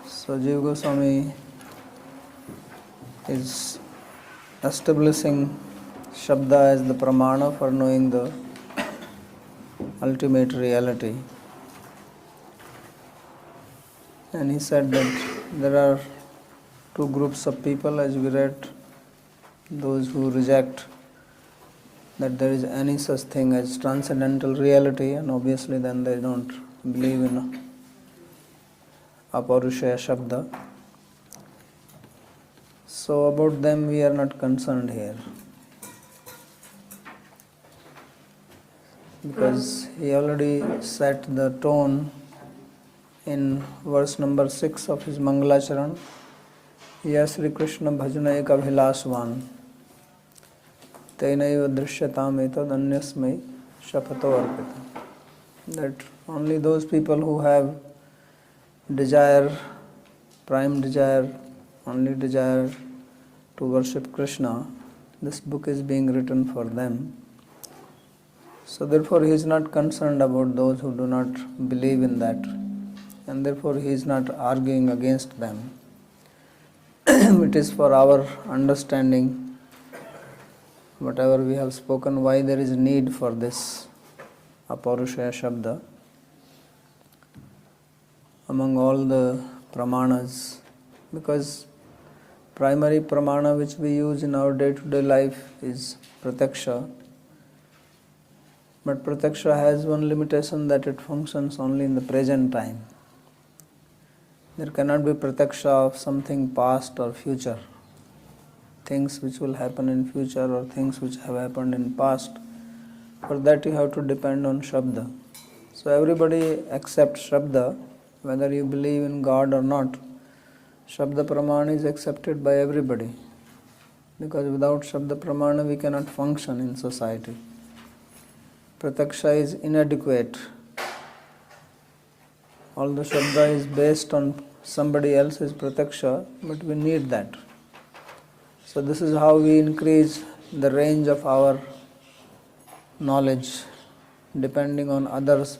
So Jīva Gosvāmī is establishing Shabda as the pramāṇa for knowing the ultimate reality. And he said that there are two groups of people, as we read, those who reject that there is any such thing as transcendental reality, and obviously then they don't believe in Apaurusheya Shabda. So about them we are not concerned here, because he already set the tone in verse number 6 of his Mangalacharan. Yes, Sri Krishna bhajana eka bhilasvan tenaiva drisyatam etad anyasmai shapato arpita. That only those people who have desire, prime desire, only desire to worship Krishna, this book is being written for them. So therefore he is not concerned about those who do not believe in that, and therefore he is not arguing against them. It is for our understanding, whatever we have spoken, why there is need for this Apaurusheya Shabda among all the pramāṇas, because primary pramāṇa which we use in our day-to-day life is pratyaksha. But pratyaksha has one limitation, that it functions only in the present time. There cannot be pratyaksha of something past or future, things which will happen in future or things which have happened in past. For that you have to depend on Shabda. So everybody accepts Shabda, whether you believe in God or not. Shabda pramāṇa is accepted by everybody, because without Shabda pramāṇa we cannot function in society. Pratyaksha is inadequate. Although Shabda is based on somebody else's pratyaksha, but we need that. So this is how we increase the range of our knowledge, depending on others'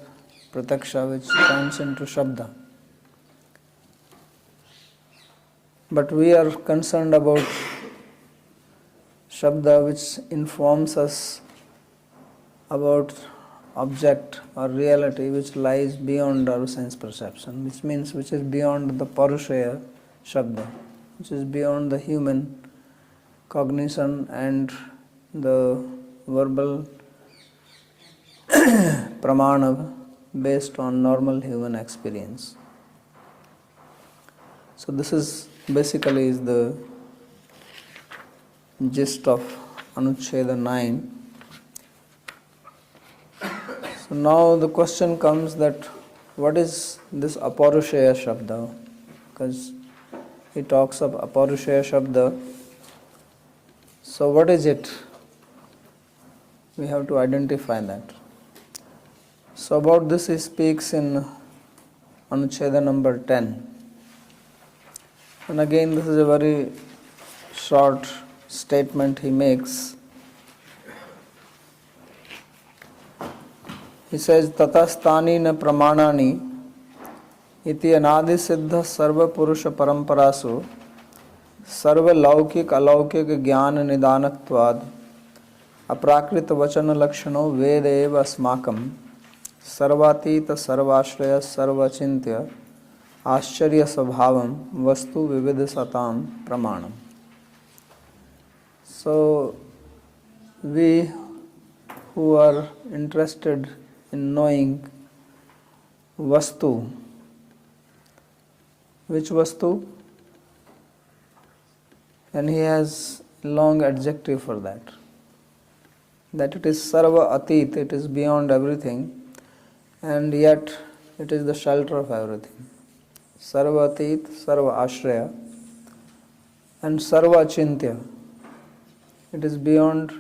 pratyaksha, which turns into Shabda. But we are concerned about Shabda which informs us about object or reality which lies beyond our sense perception, which means which is beyond the Paurusheya Shabda, which is beyond the human cognition and the verbal pramāṇa based on normal human experience. So this is basically is the gist of Anucheda 9. So now the question comes that what is this Apaurusheya Shabda? Because he talks of Apaurusheya Shabda. So what is it? We have to identify that. So about this he speaks in Anucheda number 10. And again this is a very short statement he makes. He says, Tatastani na pramāṇani iti anadi siddha sarva purusha paramparasu sarva laukik alaukik jnana nidanatvad aprakrita vachana lakshano veda eva asmakam sarvatita sarvashraya sarvachintya ascharya sabhavam vastu vividasatam pramāṇam. So we who are interested in knowing Vastu. Which Vastu? And he has a long adjective for that. That it is Sarva Atit, it is beyond everything, and yet it is the shelter of everything. Sarva Atit, Sarva Ashraya, and Sarva Chintya. It is beyond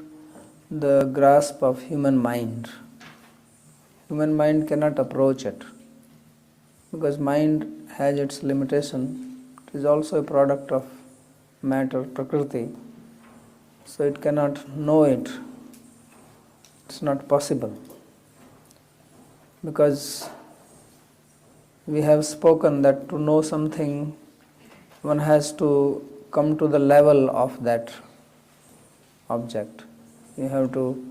the grasp of human mind. Human mind cannot approach it, because mind has its limitation. It is also a product of matter, Prakriti, so it cannot know it. It's not possible, because we have spoken that to know something, one has to come to the level of that object. You have to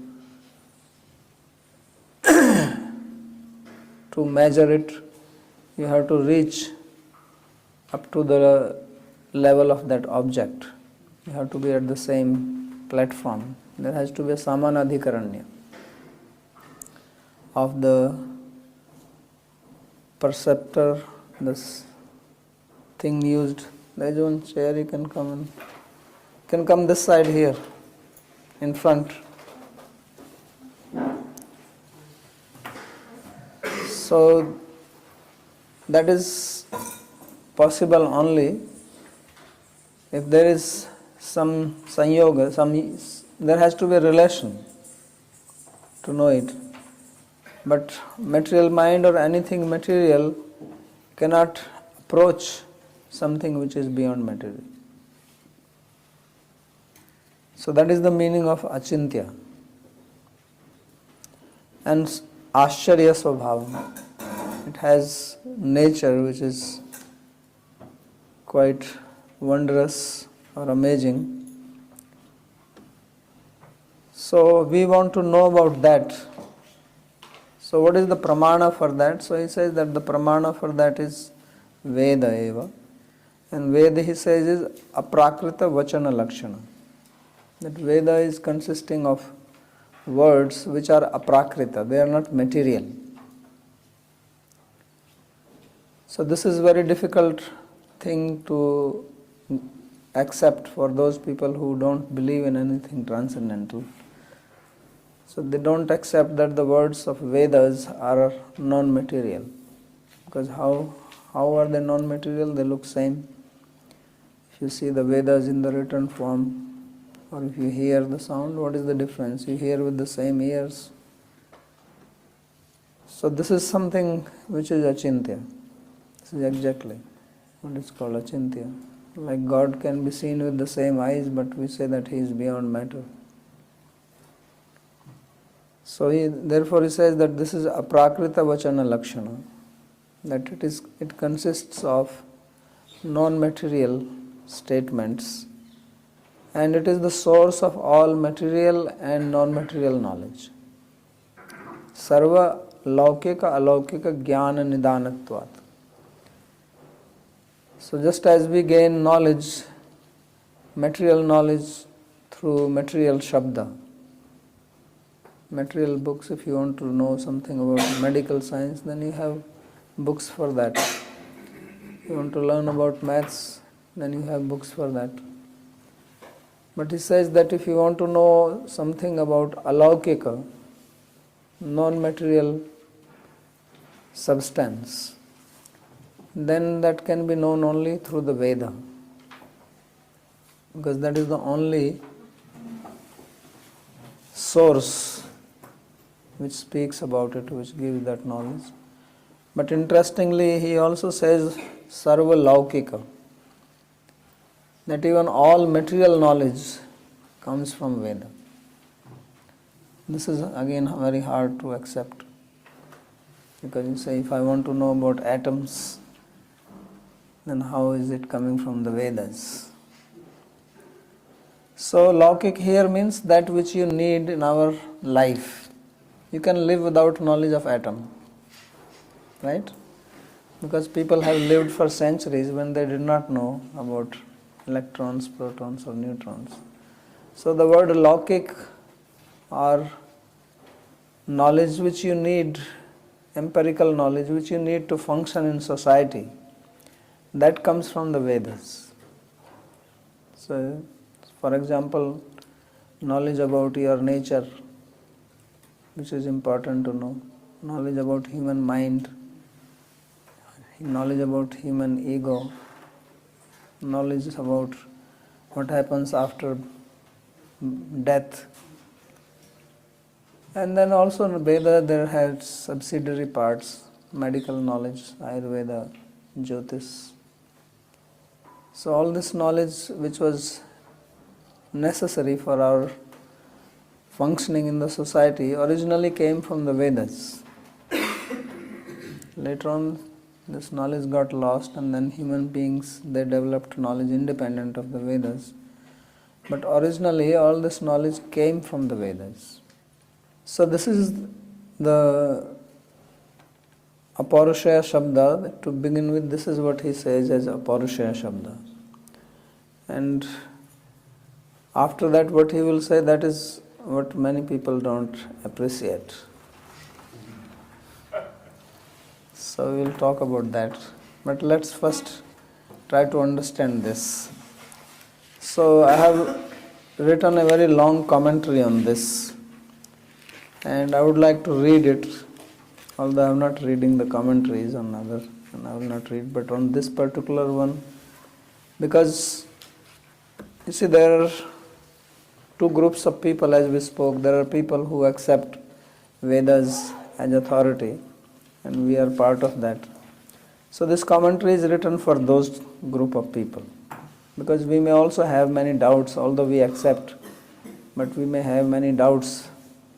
measure it, you have to reach up to the level of that object. You have to be at the same platform. There has to be a samanadhikaranya of the perceptor, this thing used. There is one chair, you can come in. You can come this side here, in front. So that is possible only if there is some sanyoga, there has to be a relation to know it. But material mind or anything material cannot approach something which is beyond material. So that is the meaning of achintya. And ascharya svabhavam. It has nature which is quite wondrous or amazing. So we want to know about that. So what is the pramāṇa for that? So he says that the pramāṇa for that is Veda eva. And Veda, he says, is aprakrita vachana lakshana. That Veda is consisting of words which are aprakrita, they are not material. So this is very difficult thing to accept for those people who don't believe in anything transcendental. So they don't accept that the words of Vedas are non-material. Because how are they non-material? They look same. If you see the Vedas in the written form, or if you hear the sound, what is the difference? You hear with the same ears. So this is something which is achintya. This is exactly what is called achintya. Like God can be seen with the same eyes, but we say that He is beyond matter. So therefore he says that this is aprakrita vachana lakshana, that it consists of non-material statements, and it is the source of all material and non-material knowledge. Sarva laukika alaukika jnana nidanatvat. So just as we gain knowledge, material knowledge through material shabda, material books, if you want to know something about medical science, then you have books for that. If you want to learn about maths, then you have books for that. But he says that if you want to know something about alaukika, non-material substance, then that can be known only through the Veda, because that is the only source which speaks about it, which gives that knowledge. But interestingly, he also says sarva laukika, that even all material knowledge comes from Veda. This is again very hard to accept, because you say, if I want to know about atoms, then how is it coming from the Vedas? So laukik here means that which you need in our life. You can live without knowledge of atom, right? Because people have lived for centuries when they did not know about electrons, protons or neutrons. So the word laukik, or knowledge which you need, empirical knowledge which you need to function in society, that comes from the Vedas. So, for example, knowledge about your nature, which is important to know, knowledge about human mind, knowledge about human ego, knowledge about what happens after death. And then also in Veda there has subsidiary parts, medical knowledge, Ayurveda, Jyotish. So all this knowledge which was necessary for our functioning in the society originally came from the Vedas. Later on This knowledge got lost, and then human beings, they developed knowledge independent of the Vedas. But originally all this knowledge came from the Vedas. So this is the Apaurusheya Shabda. To begin with, this is what he says as Apaurusheya Shabda. And after that what he will say, that is what many people don't appreciate. So we will talk about that. But let's first try to understand this. So I have written a very long commentary on this, and I would like to read it, although I am not reading the commentaries on other, and I will not read, but on this particular one, because you see, there are two groups of people, as we spoke. There are people who accept Vedas as authority, and we are part of that. So this commentary is written for those group of people, because we may also have many doubts, although we accept, but we may have many doubts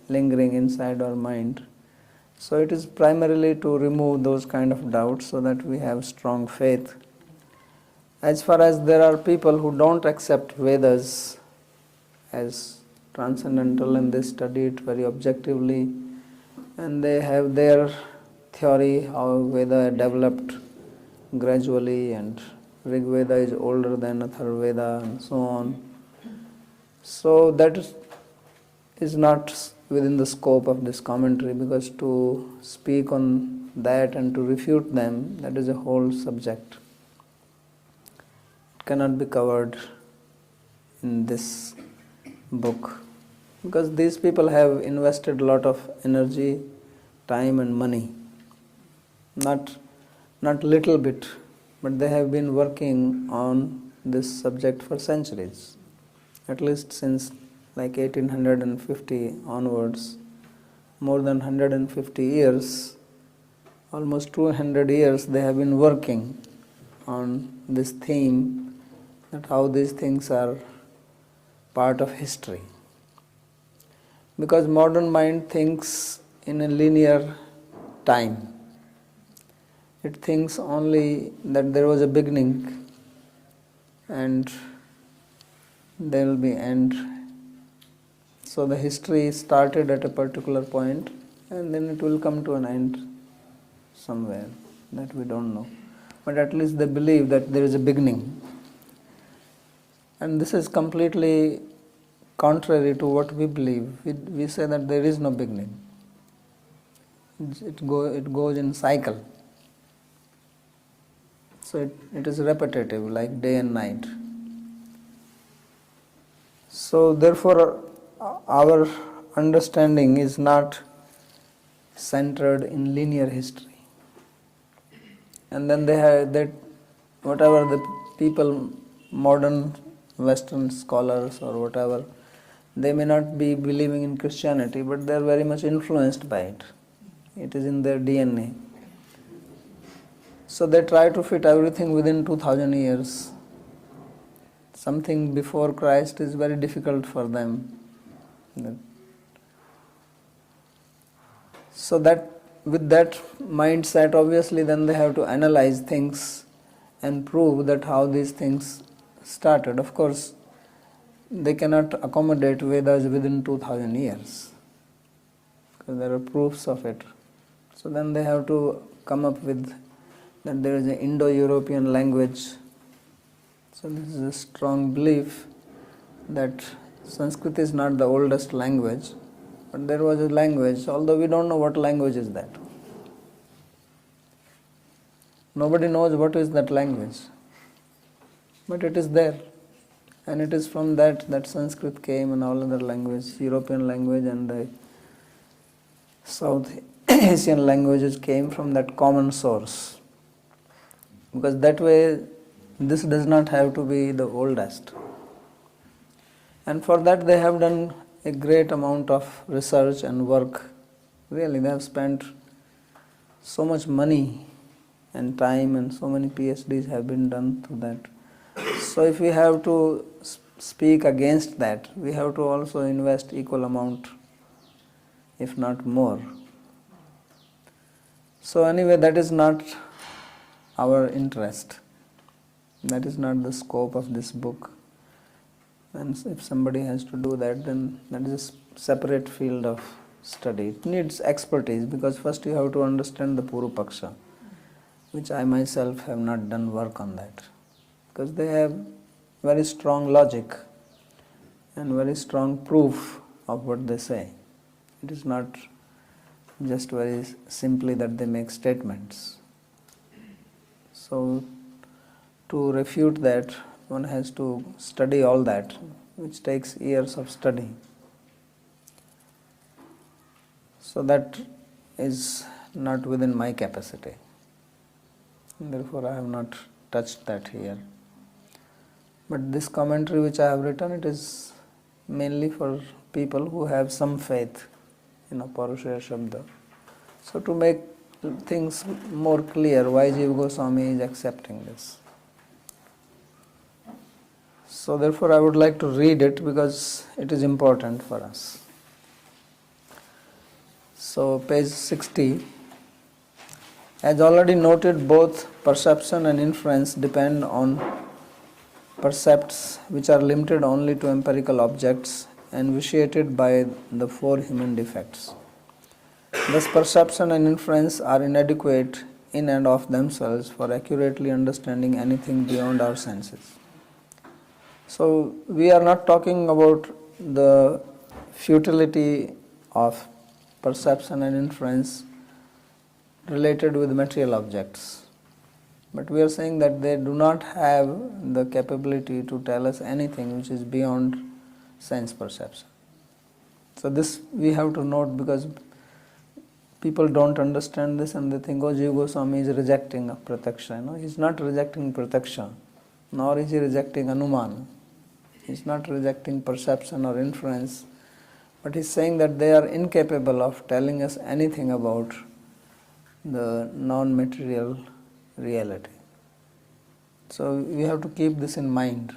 lingering inside our mind. So it is primarily to remove those kind of doubts so that we have strong faith. As far as there are people who don't accept Vedas as transcendental, and they study it very objectively, and they have their theory how Veda developed gradually, and Rig Veda is older than Atharvaveda, and so on. So that is not within the scope of this commentary, because to speak on that and to refute them, that is a whole subject. It cannot be covered in this book, because these people have invested a lot of energy, time and money. Not little bit, but they have been working on this subject for centuries, at least since like 1850 onwards, more than 150 years, almost 200 years they have been working on this theme, that how these things are part of history. Because modern mind thinks in a linear time. It thinks only that there was a beginning and there will be end. So the history started at a particular point, and then it will come to an end somewhere that we don't know. But at least they believe that there is a beginning. And this is completely contrary to what we believe. We say that there is no beginning. It goes in cycle. So it is repetitive, like day and night. So therefore our understanding is not centered in linear history. And then they have that, whatever the people, modern Western scholars or whatever, they may not be believing in Christianity, but they are very much influenced by it. It is in their DNA. So they try to fit everything within 2000 years. Something before Christ is very difficult for them. So that with that mindset, obviously then they have to analyze things and prove that how these things started. Of course, they cannot accommodate Vedas within 2000 years, because there are proofs of it. So then they have to come up with that there is an Indo-European language. So this is a strong belief that Sanskrit is not the oldest language, but there was a language, although we don't know what language is that. Nobody knows what is that language, but it is there. And it is from that Sanskrit came, and all other languages, European language and the South Asian languages came from that common source. Because that way, this does not have to be the oldest. And for that they have done a great amount of research and work. Really, they have spent so much money and time, and so many PhDs have been done to that. So if we have to speak against that, we have to also invest equal amount, if not more. So anyway, that is not our interest. That is not the scope of this book. And if somebody has to do that, then that is a separate field of study. It needs expertise, because first you have to understand the Puru Paksha, which I myself have not done work on that, because they have very strong logic and very strong proof of what they say. It is not just very simply that they make statements. So to refute that, one has to study all that, which takes years of study. So that is not within my capacity. Therefore, I have not touched that here. But this commentary which I have written, it is mainly for people who have some faith in Apaurusheya Shabda. So to make things more clear, why Jīva Gosvāmī is accepting this. So therefore I would like to read it, because it is important for us. So page 60. As already noted, both perception and inference depend on percepts which are limited only to empirical objects and vitiated by the four human defects. Thus perception and inference are inadequate in and of themselves for accurately understanding anything beyond our senses. So we are not talking about the futility of perception and inference related with material objects, but we are saying that they do not have the capability to tell us anything which is beyond sense perception. So this we have to note, because people don't understand this and they think, oh, Jīva Gosvāmī is rejecting pratyaksha. No, he is not rejecting pratyaksha, nor is he rejecting anumana. He is not rejecting perception or inference, but he is saying that they are incapable of telling us anything about the non-material reality. So we have to keep this in mind.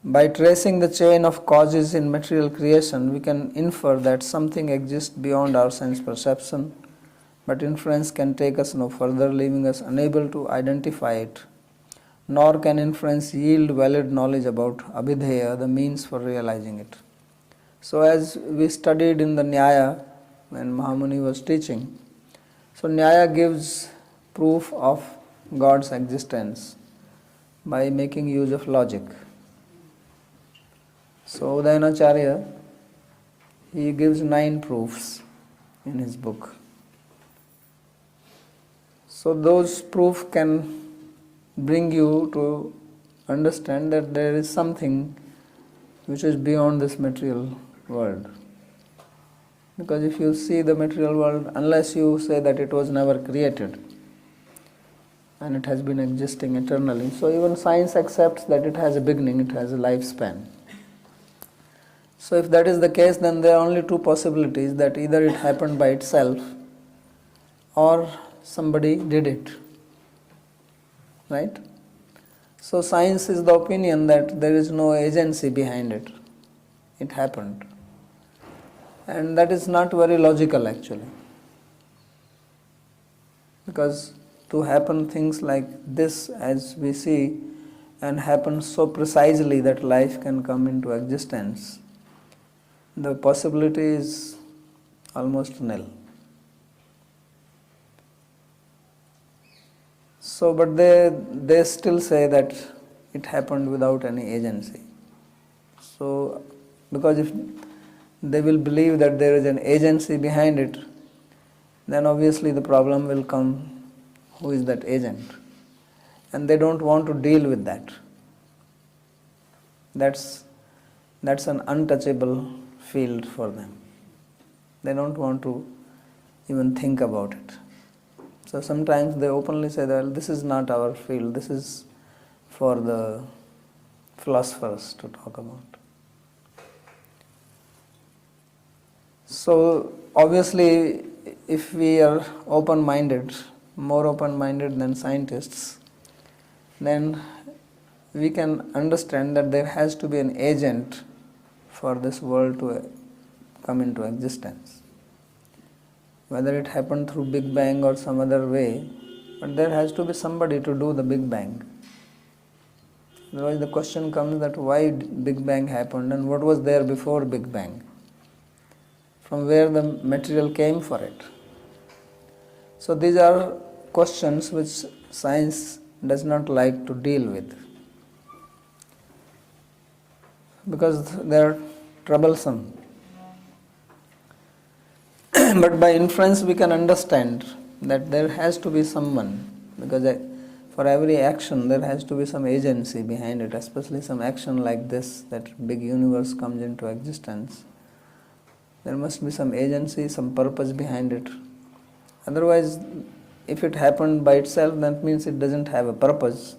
By tracing the chain of causes in material creation, we can infer that something exists beyond our sense perception, but inference can take us no further, leaving us unable to identify it. Nor can inference yield valid knowledge about abhidheya, the means for realizing it. So as we studied in the Nyaya, when Mahamuni was teaching, so Nyaya gives proof of God's existence by making use of logic. So Udayanacharya, he gives 9 proofs in his book. So those proofs can bring you to understand that there is something which is beyond this material world. Because if you see the material world, unless you say that it was never created and it has been existing eternally, so even science accepts that it has a beginning, it has a lifespan. So if that is the case, then there are only 2 possibilities, that either it happened by itself or somebody did it. Right? So science is the opinion that there is no agency behind it. It happened. And that is not very logical actually. Because to happen things like this as we see, and happen so precisely that life can come into existence, the possibility is almost nil. So, but they still say that it happened without any agency. So, because if they will believe that there is an agency behind it, then obviously the problem will come, who is that agent? And they don't want to deal with that. That's an untouchable field for them. They don't want to even think about it. So sometimes they openly say that, well, this is not our field, this is for the philosophers to talk about. So obviously if we are open-minded, more open-minded than scientists, then we can understand that there has to be an agent for this world to come into existence. whether it happened through Big Bang or some other way, but there has to be somebody to do the Big Bang. Otherwise the question comes that why Big Bang happened and what was there before Big Bang? From where the material came for it? So these are questions which science does not like to deal with, because they are troublesome. But by inference we can understand that there has to be someone, because for every action there has to be some agency behind it, especially some action like this, that big universe comes into existence. There must be some agency, some purpose behind it. Otherwise, if it happened by itself, that means it doesn't have a purpose.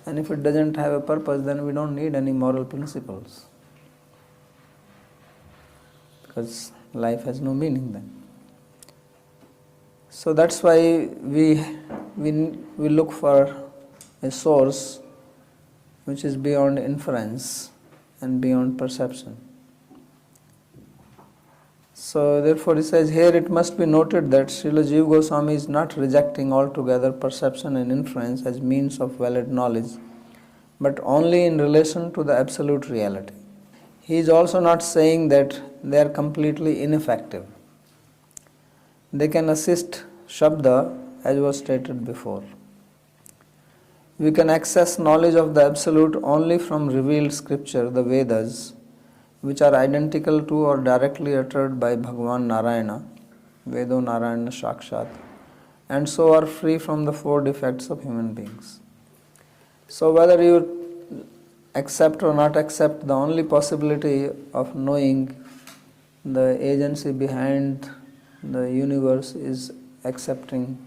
And if it doesn't have a purpose, then we don't need any moral principles, because life has no meaning then. So that's why we look for a source which is beyond inference and beyond perception. So therefore he says here, it must be noted that Srila Jīva Gosvāmī is not rejecting altogether perception and inference as means of valid knowledge, but only in relation to the absolute reality. He is also not saying that they are completely ineffective. They can assist Shabda, as was stated before. We can access knowledge of the absolute only from revealed scripture, the Vedas, which are identical to or directly uttered by Bhagavan Narayana, Vedo Narayana Shakshat, and so are free from the four defects of human beings. So whether you accept or not accept, the only possibility of knowing the agency behind the universe is accepting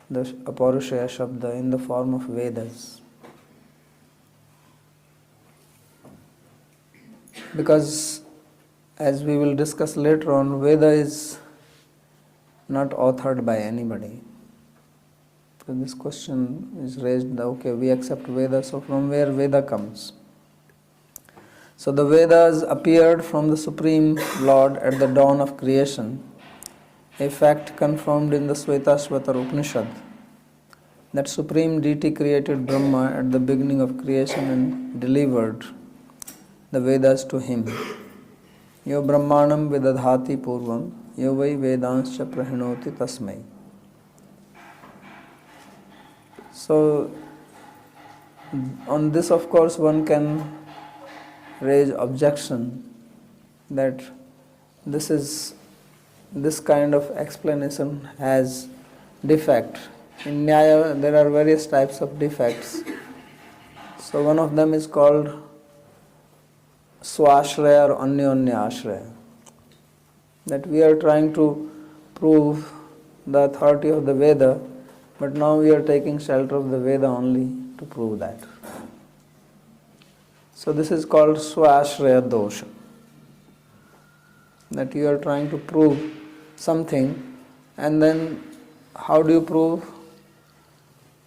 the Apaurusheya Shabda in the form of Vedas. Because, as we will discuss later on, Veda is not authored by anybody. So this question is raised, okay, we accept Veda, so from where Veda comes? So the Vedas appeared from the Supreme Lord at the dawn of creation, a fact confirmed in the Svetasvatar Upanishad. That Supreme Deity created Brahma at the beginning of creation and delivered the Vedas to him. Yo Brahmanam Vidadhati Purvam, Yo Vai Vedanscha Prahinoti Tasmai. So, on this, of course, one can raise objection that this kind of explanation has defect. In Nyaya, there are various types of defects. So, one of them is called Swashraya or Anyonya Ashraya. That we are trying to prove the authority of the Veda, but now we are taking shelter of the Veda only to prove that. So this is called Swashraya dosha. That you are trying to prove something, and then how do you prove?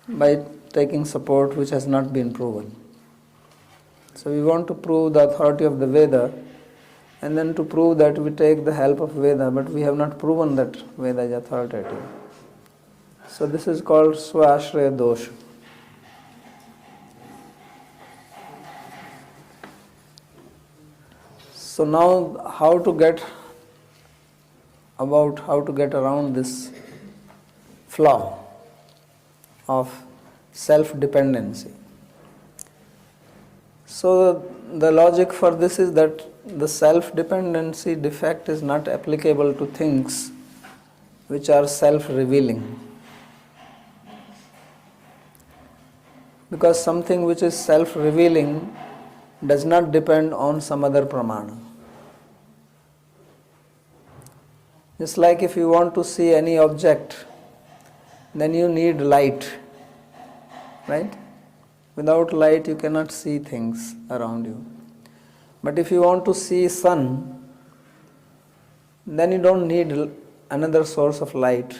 By taking support which has not been proven. So we want to prove the authority of the Veda, and then to prove that we take the help of Veda, but we have not proven that Veda is authoritative. So this is called Swashraya dosha. So now how to get around this flaw of self-dependency. So the logic for this is that the self-dependency defect is not applicable to things which are self-revealing. Because something which is self-revealing does not depend on some other pramāṇa. Just like if you want to see any object, then you need light, right? Without light you cannot see things around you. But if you want to see sun, then you don't need another source of light,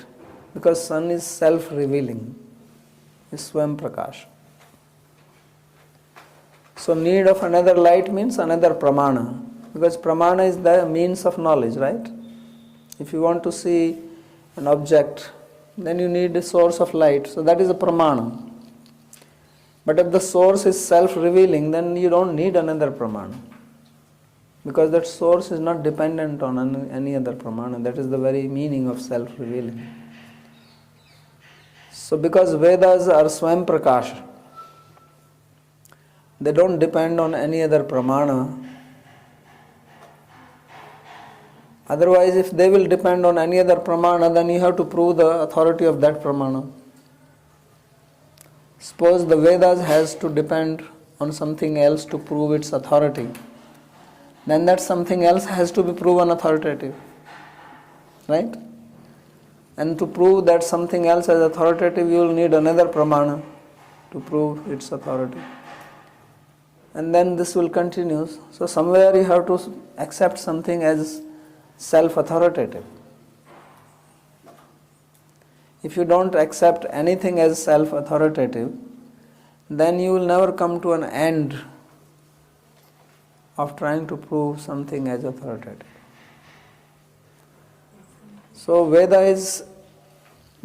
because sun is self-revealing, is Swayam Prakash. So need of another light means another pramāṇa, because pramāṇa is the means of knowledge, right? If you want to see an object, then you need a source of light. So that is a pramāṇa. But if the source is self-revealing, then you don't need another pramāṇa. Because that source is not dependent on any other pramāṇa. That is the very meaning of self-revealing. So because Vedas are Swayam Prakasha, they don't depend on any other pramāṇa. Otherwise, if they will depend on any other pramāṇa, then you have to prove the authority of that pramāṇa. Suppose the Vedas has to depend on something else to prove its authority, then that something else has to be proven authoritative. Right? And to prove that something else is authoritative, you will need another pramāṇa to prove its authority. And then this will continue. So somewhere you have to accept something as self-authoritative. If you don't accept anything as self-authoritative, then you will never come to an end of trying to prove something as authoritative. So Veda is,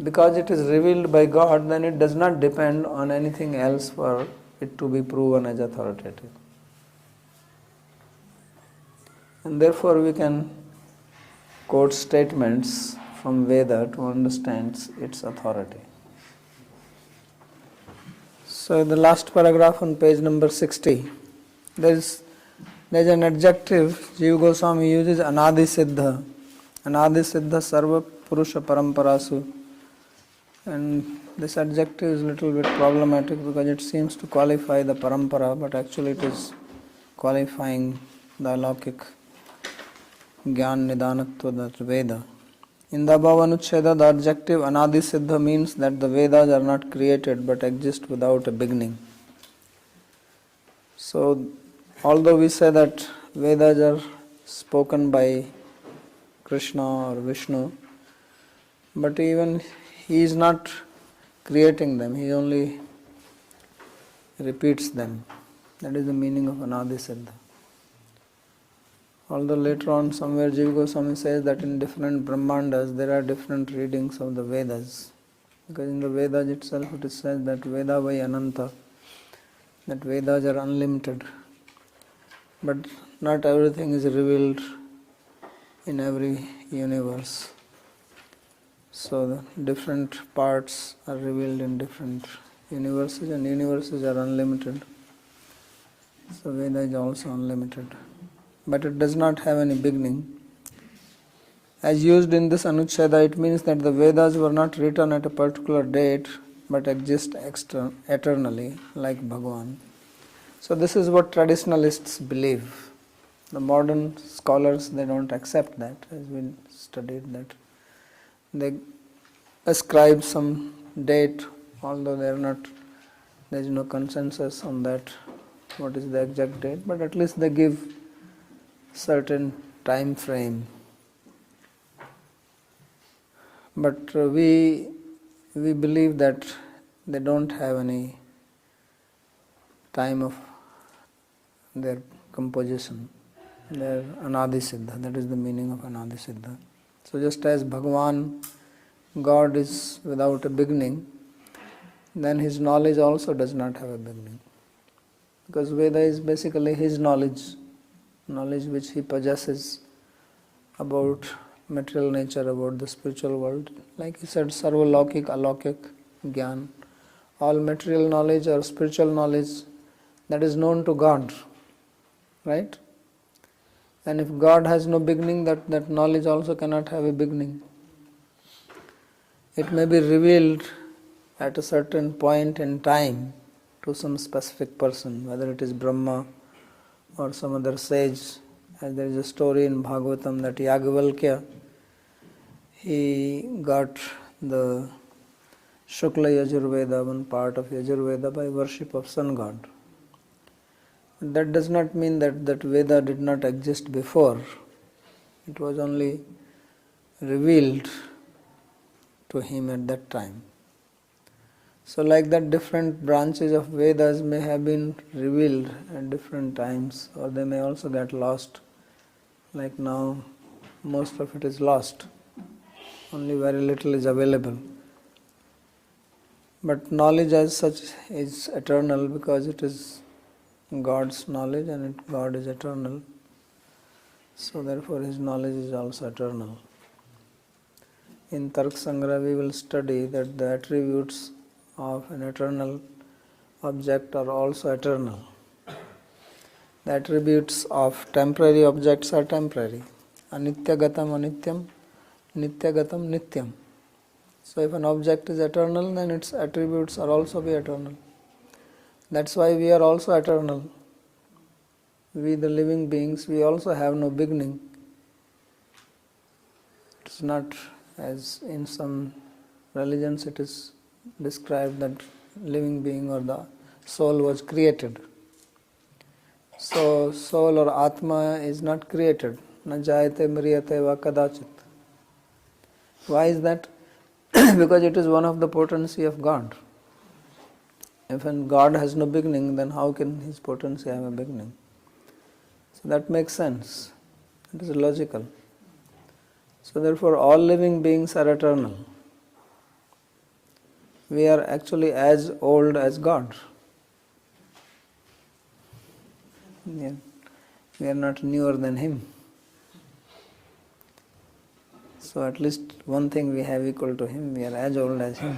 because it is revealed by God, then it does not depend on anything else for it to be proven as authoritative. And therefore we can quote statements from Veda to understand its authority. So the last paragraph on page number 60, there is an adjective Jīva Gosvāmī uses, anadi siddha. Anadi siddha sarva purusha paramparasu. And this adjective is a little bit problematic because it seems to qualify the parampara, but actually it is qualifying the alaukik Gyan Nidanatva, that Veda. In the above anucheda, the adjective anadi siddha means that the Vedas are not created but exist without a beginning. So, although we say that Vedas are spoken by Krishna or Vishnu, but even he is not creating them, he only repeats them. That is the meaning of anadi siddha. Although later on somewhere Jīva Gosvāmī says that in different Brahmandas there are different readings of the Vedas. Because in the Vedas itself it is said that Veda vai ananta, that Vedas are unlimited. But not everything is revealed in every universe. So the different parts are revealed in different universes, and universes are unlimited. So Veda is also unlimited. But it does not have any beginning. As used in this anucheda, it means that the Vedas were not written at a particular date but exist eternally, like Bhagavan. So this is what traditionalists believe. The modern scholars, they don't accept that, as we studied that. They ascribe some date, although there is no consensus on that, what is the exact date, but at least they give certain time frame. But we believe that they don't have any time of their composition. They are anadi siddha. That is the meaning of anadi siddha. So just as Bhagavan, God, is without a beginning, then his knowledge also does not have a beginning. Because Veda is basically his knowledge which he possesses about material nature, about the spiritual world. Like he said, sarva laukik, alaukik, gyan. All material knowledge or spiritual knowledge that is known to God. Right? And if God has no beginning, that knowledge also cannot have a beginning. It may be revealed at a certain point in time to some specific person, whether it is Brahma or some other sage. As there is a story in Bhagavatam that Yagyavalkya, he got the Shukla Yajurveda, one part of Yajurveda, by worship of sun god. That does not mean that Veda did not exist before. It was only revealed to him at that time. So like that, different branches of Vedas may have been revealed at different times, or they may also get lost. Like now, most of it is lost. only very little is available. But knowledge as such is eternal because it is God's knowledge and God is eternal. So therefore His knowledge is also eternal. In Tark Sangra we will study that the attributes of an eternal object are also eternal. The attributes of temporary objects are temporary. Anityagatam anityam, nityagatam nityam. So if an object is eternal, then its attributes are also be eternal. That's why we are also eternal. We the living beings, we also have no beginning. It's not as in some religions it is described that living being or the soul was created. So soul or Atma is not created. Na jayate mriyate va kadachit. Why is that? Because it is one of the potency of God. If God has no beginning, then how can His potency have a beginning? So that makes sense. It is logical. So therefore all living beings are eternal. We are actually as old as God. Yeah. We are not newer than Him. So at least one thing we have equal to Him, we are as old as Him.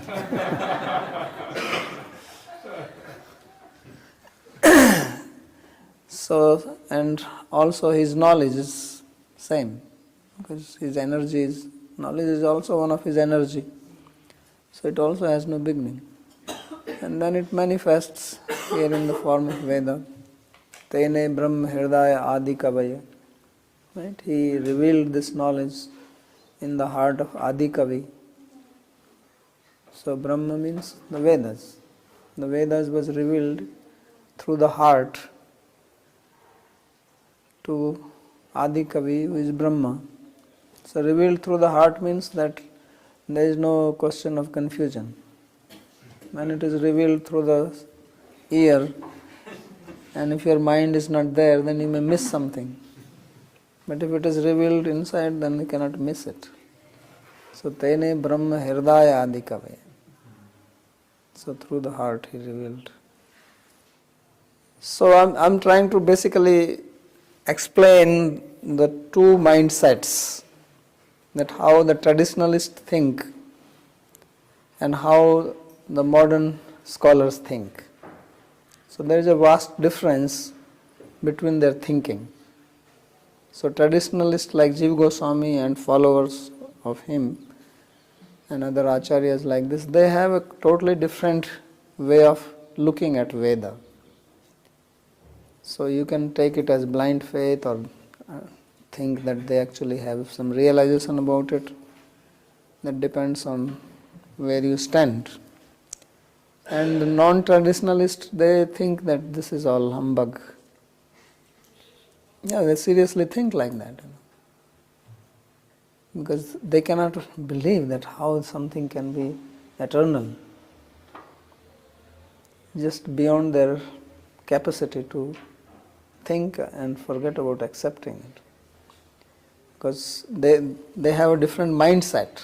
So, and also His knowledge is same, because His energy is, knowledge is also one of His energy. So it also has no beginning. And then it manifests here in the form of Veda. Tene Brahma Hridaya Adi Kavaya. Right? He revealed this knowledge in the heart of Adi Kavi. So Brahma means the Vedas. The Vedas was revealed through the heart to Adi Kavi, who is Brahma. So revealed through the heart means that there is no question of confusion. When it is revealed through the ear, and if your mind is not there, then you may miss something. But if it is revealed inside, then you cannot miss it. So Tene Brahma Hridaya Adi Kavaya. So through the heart He revealed. So I'm trying to basically explain the two mindsets, that how the traditionalists think and how the modern scholars think. So there is a vast difference between their thinking. So traditionalists like Jīva Gosvāmī and followers of him and other acharyas like this, they have a totally different way of looking at Veda. So you can take it as blind faith or think that they actually have some realization about it. That depends on where you stand. And the non-traditionalists, they think that this is all humbug. Yeah, they seriously think like that. Because they cannot believe that how something can be eternal. Just beyond their capacity to think and forget about accepting it. Because they have a different mindset.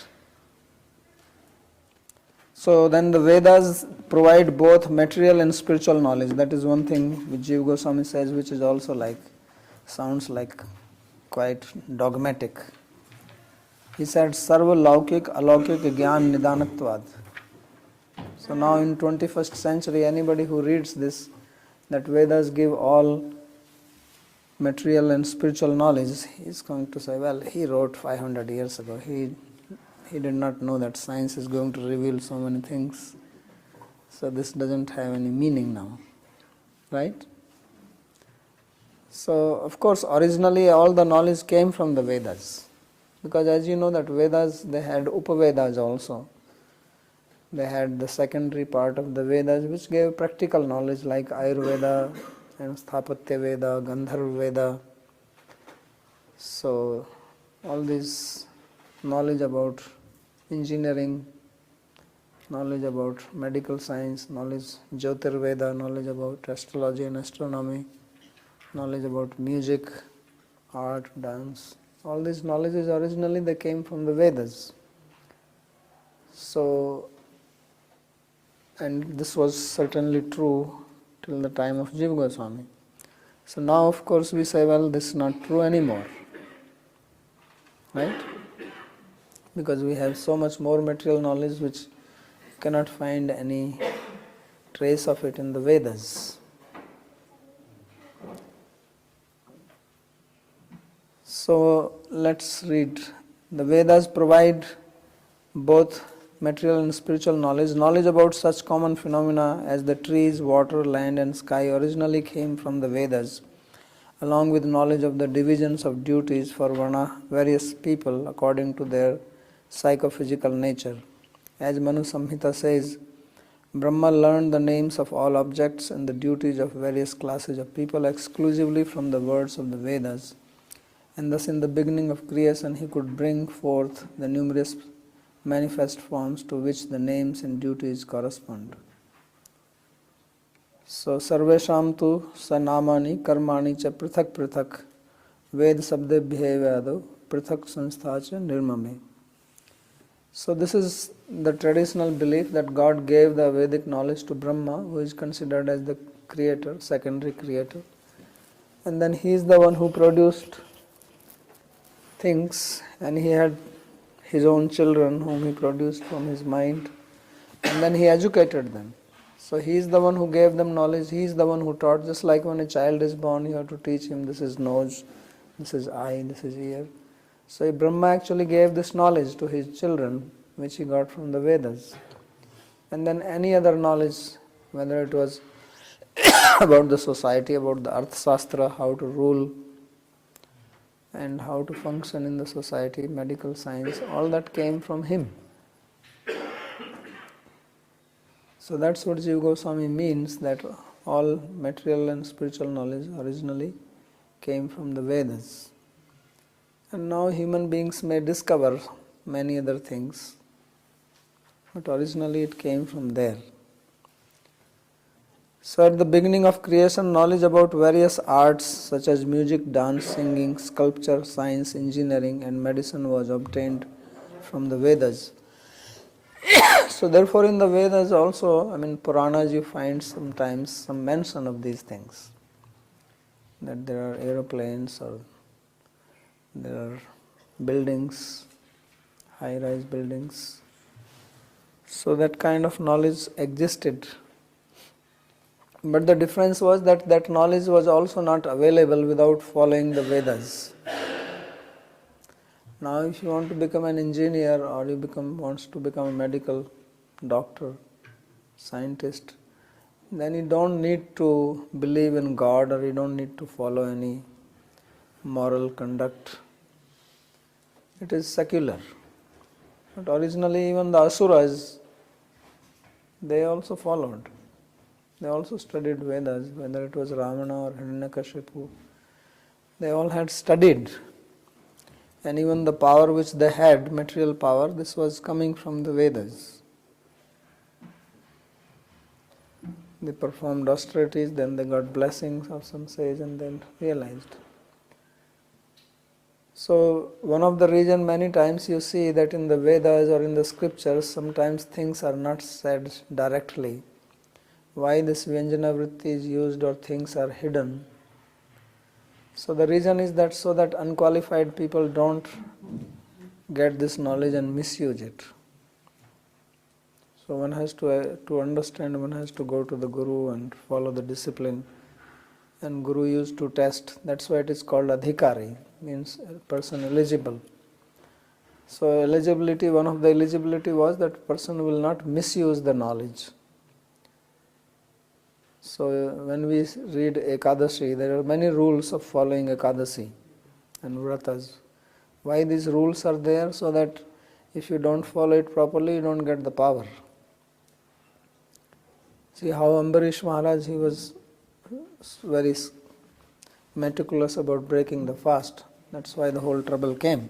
So then the Vedas provide both material and spiritual knowledge. That is one thing which Jīva Gosvāmī says, which is also like, sounds like quite dogmatic. He said, Sarva Laukik Alaukik Gyan Nidanatvad. So now in 21st century, anybody who reads this, that Vedas give all material and spiritual knowledge, he is going to say, well, he wrote 500 years ago. He did not know that science is going to reveal so many things. So this doesn't have any meaning now. Right? So, of course, originally all the knowledge came from the Vedas. Because as you know that Vedas, they had Upavedas also. They had the secondary part of the Vedas which gave practical knowledge like Ayurveda and Sthapatya Veda, Gandharva Veda. So, all this knowledge about engineering, knowledge about medical science, knowledge Jyotirveda, knowledge about astrology and astronomy, knowledge about music, art, dance. All these knowledges originally they came from the Vedas. So, and this was certainly true till the time of Jīva Gosvāmī. So now of course we say, well, this is not true anymore. Right? Because we have so much more material knowledge which you cannot find any trace of it in the Vedas. So let's read. The Vedas provide both material and spiritual knowledge. Knowledge about such common phenomena as the trees, water, land and sky originally came from the Vedas, along with knowledge of the divisions of duties for varna, various people according to their psychophysical nature. As Manu Samhita says, Brahma learned the names of all objects and the duties of various classes of people exclusively from the words of the Vedas, and thus in the beginning of creation he could bring forth the numerous manifest forms to which the names and duties correspond. So, sarvesham tu sanamani karmani cha prithak prithak ved sabdebhye vado prithak sanstha cha nirmame. So this is the traditional belief that God gave the Vedic knowledge to Brahma, who is considered as the creator, secondary creator, and then he is the one who produced things, and he had his own children whom he produced from his mind, and then he educated them. So he is the one who gave them knowledge, he is the one who taught. Just like when a child is born, you have to teach him this is nose, this is eye, this is ear. So Brahma actually gave this knowledge to his children, which he got from the Vedas. And then any other knowledge, whether it was about the society, about the Arthashastra, how to rule and how to function in the society, medical science, all that came from him. So that's what Jīva Gosvāmī means, that all material and spiritual knowledge originally came from the Vedas. And now human beings may discover many other things, but originally it came from there. So at the beginning of creation, knowledge about various arts such as music, dance, singing, sculpture, science, engineering and medicine was obtained from the Vedas. So therefore in the Vedas also, Puranas, you find sometimes some mention of these things, that there are aeroplanes or there are buildings, high-rise buildings. So that kind of knowledge existed. But the difference was that that knowledge was also not available without following the Vedas. Now if you want to become an engineer or wants to become a medical doctor, scientist, then you don't need to believe in God or you don't need to follow any moral conduct. It is secular. But originally even the Asuras, they also followed. They also studied Vedas, whether it was Ravana or Hiranyakashipu. They all had studied. And even the power which they had, material power, this was coming from the Vedas. They performed austerities, then they got blessings of some sage and then realized. So one of the reasons many times you see that in the Vedas or in the scriptures, sometimes things are not said directly. Why this Vyanjana Vritti is used or things are hidden. So the reason is that so that unqualified people don't get this knowledge and misuse it. So one has to understand, one has to go to the Guru and follow the discipline. And Guru used to test, that's why it is called Adhikari, means a person eligible. So eligibility, one of the eligibility was that person will not misuse the knowledge. So when we read Ekadashi, there are many rules of following Ekadashi and Vratas. Why these rules are there? So that if you don't follow it properly, you don't get the power. See how Ambarish Maharaj, he was very meticulous about breaking the fast. That's why the whole trouble came.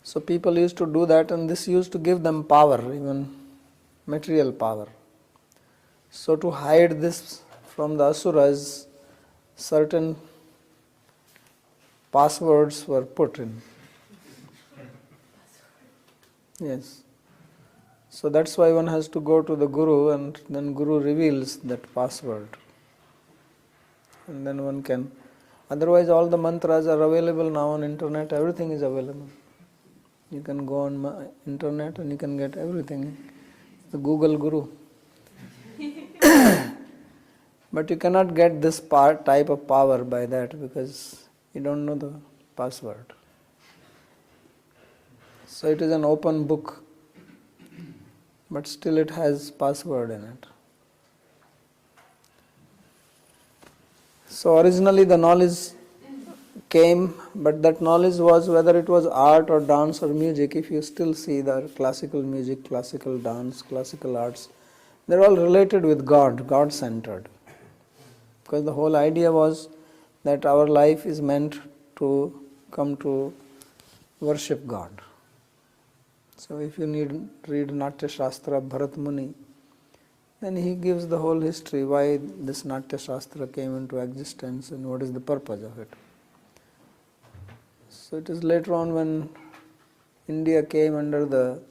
So people used to do that, and this used to give them power, even material power. So to hide this from the Asuras, certain passwords were put in. Yes. So that's why one has to go to the Guru, and then Guru reveals that password. And then one can. Otherwise all the mantras are available now on internet, everything is available. You can go on internet and you can get everything. The Google Guru. But you cannot get this type of power by that because you don't know the password. So it is an open book, but still it has password in it. So originally the knowledge came, but that knowledge was, whether it was art or dance or music, if you still see the classical music, classical dance, classical arts, they're all related with God, God-centered. Because the whole idea was that our life is meant to come to worship God. So if you read Natya Shastra of Bharat Muni, then he gives the whole history, why this Natya Shastra came into existence and what is the purpose of it. So it is later on when India came under the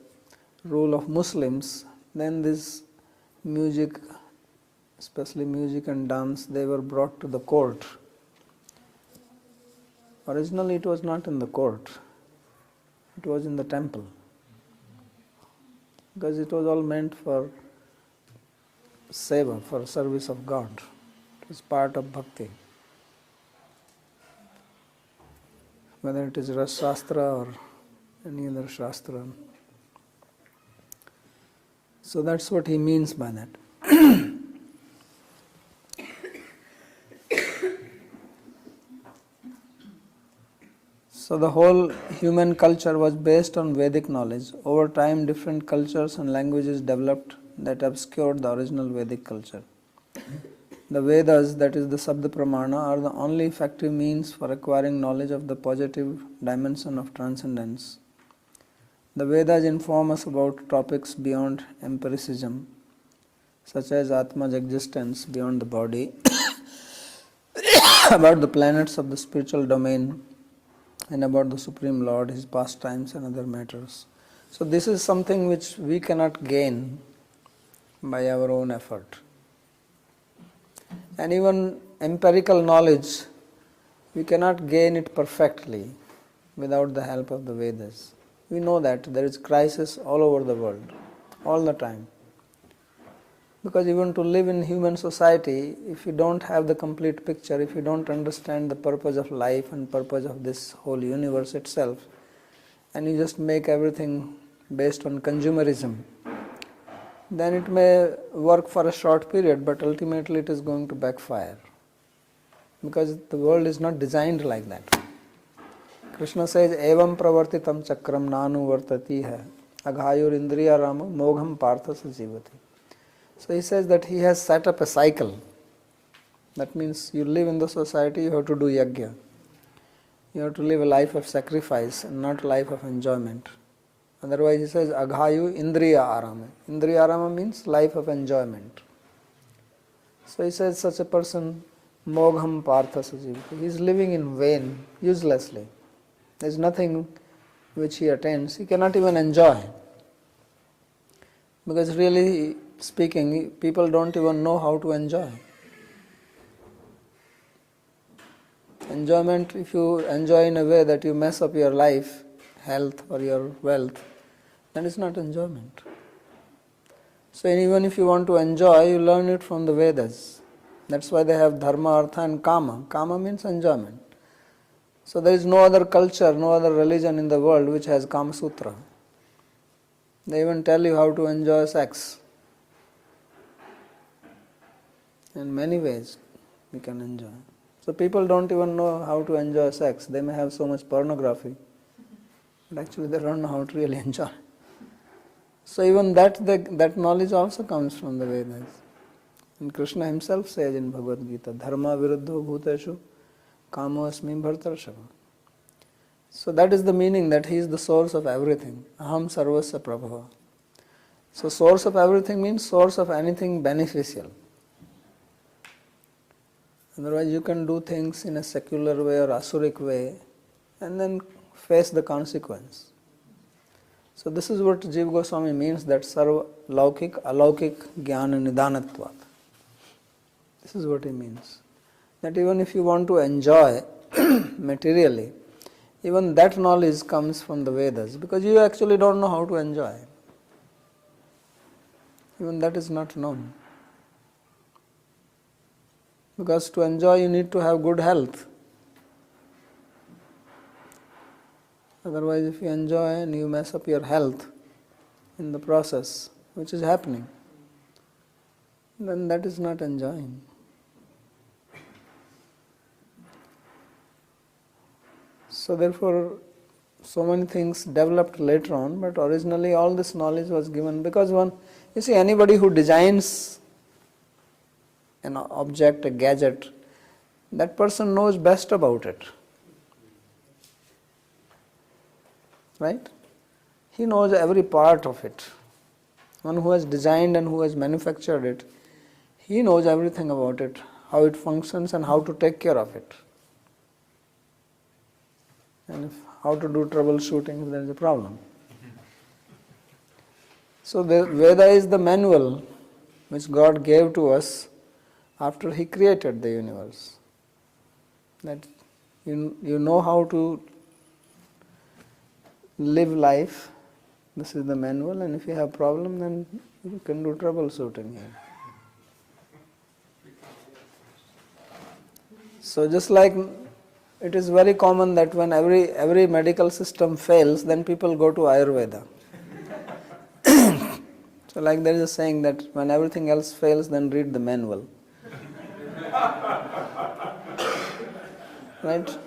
rule of Muslims, then this music, especially music and dance, they were brought to the court. Originally it was not in the court, it was in the temple. Because it was all meant for seva, for service of God. It was part of bhakti. Whether it is Ras Shastra or any other Shastra. So that's what he means by that. So the whole human culture was based on Vedic knowledge. Over time, different cultures and languages developed that obscured the original Vedic culture. The Vedas, that is the Sabda Pramāṇa, are the only effective means for acquiring knowledge of the positive dimension of transcendence. The Vedas inform us about topics beyond empiricism, such as Atma's existence beyond the body, about the planets of the spiritual domain, and about the Supreme Lord, His pastimes and other matters. So this is something which we cannot gain by our own effort. And even empirical knowledge, we cannot gain it perfectly without the help of the Vedas. We know that there is crisis all over the world, all the time. Because even to live in human society, if you don't have the complete picture, if you don't understand the purpose of life and purpose of this whole universe itself, and you just make everything based on consumerism, then it may work for a short period, but ultimately it is going to backfire. Because the world is not designed like that. Krishna says, Evam pravartitam chakram nanu vartati hai, aghayur indriya rama mogham partha sajivati. So he says that he has set up a cycle. That means you live in the society, you have to do yajna. You have to live a life of sacrifice and not a life of enjoyment. Otherwise he says, Aghayu Indriya Arama. Indriya Arama means life of enjoyment. So he says such a person, Mogham Partha Sajivati. He is living in vain, uselessly. There is nothing which he attains. He cannot even enjoy. Because really speaking, people don't even know how to enjoy. Enjoyment, if you enjoy in a way that you mess up your life, health or your wealth, then it's not enjoyment. So even if you want to enjoy, you learn it from the Vedas. That's why they have dharma, artha and kama. Kama means enjoyment. So there is no other culture, no other religion in the world which has Kama Sutra. They even tell you how to enjoy sex. In many ways we can enjoy. So people don't even know how to enjoy sex. They may have so much pornography, but actually they don't know how to really enjoy. So even that knowledge also comes from the Vedas. And Krishna himself says in Bhagavad Gita, Dharma viruddho bhuteshu kamo asmi bhartarshava. So that is the meaning, that he is the source of everything. Aham sarvasya prabhava. So source of everything means source of anything beneficial. Otherwise you can do things in a secular way or asuric way and then face the consequence. So this is what Jīva Gosvāmī means, that sarva laukik alaukik jnana nidanatvat. This is what he means. That even if you want to enjoy materially, even that knowledge comes from the Vedas, because you actually don't know how to enjoy. Even that is not known. Because to enjoy you need to have good health. Otherwise, if you enjoy and you mess up your health in the process, which is happening, then that is not enjoying. So therefore, so many things developed later on, but originally all this knowledge was given because you see, anybody who designs an object, a gadget, that person knows best about it. Right? He knows every part of it. One who has designed and who has manufactured it, he knows everything about it, how it functions and how to take care of it. And how to do troubleshooting if there is a problem. So the Veda is the manual which God gave to us after He created the universe. That you know how to live life. This is the manual, and if you have problem, then you can do troubleshooting here. So just like it is very common that when every medical system fails, then people go to Ayurveda. So like there is a saying that when everything else fails, then read the manual. Right?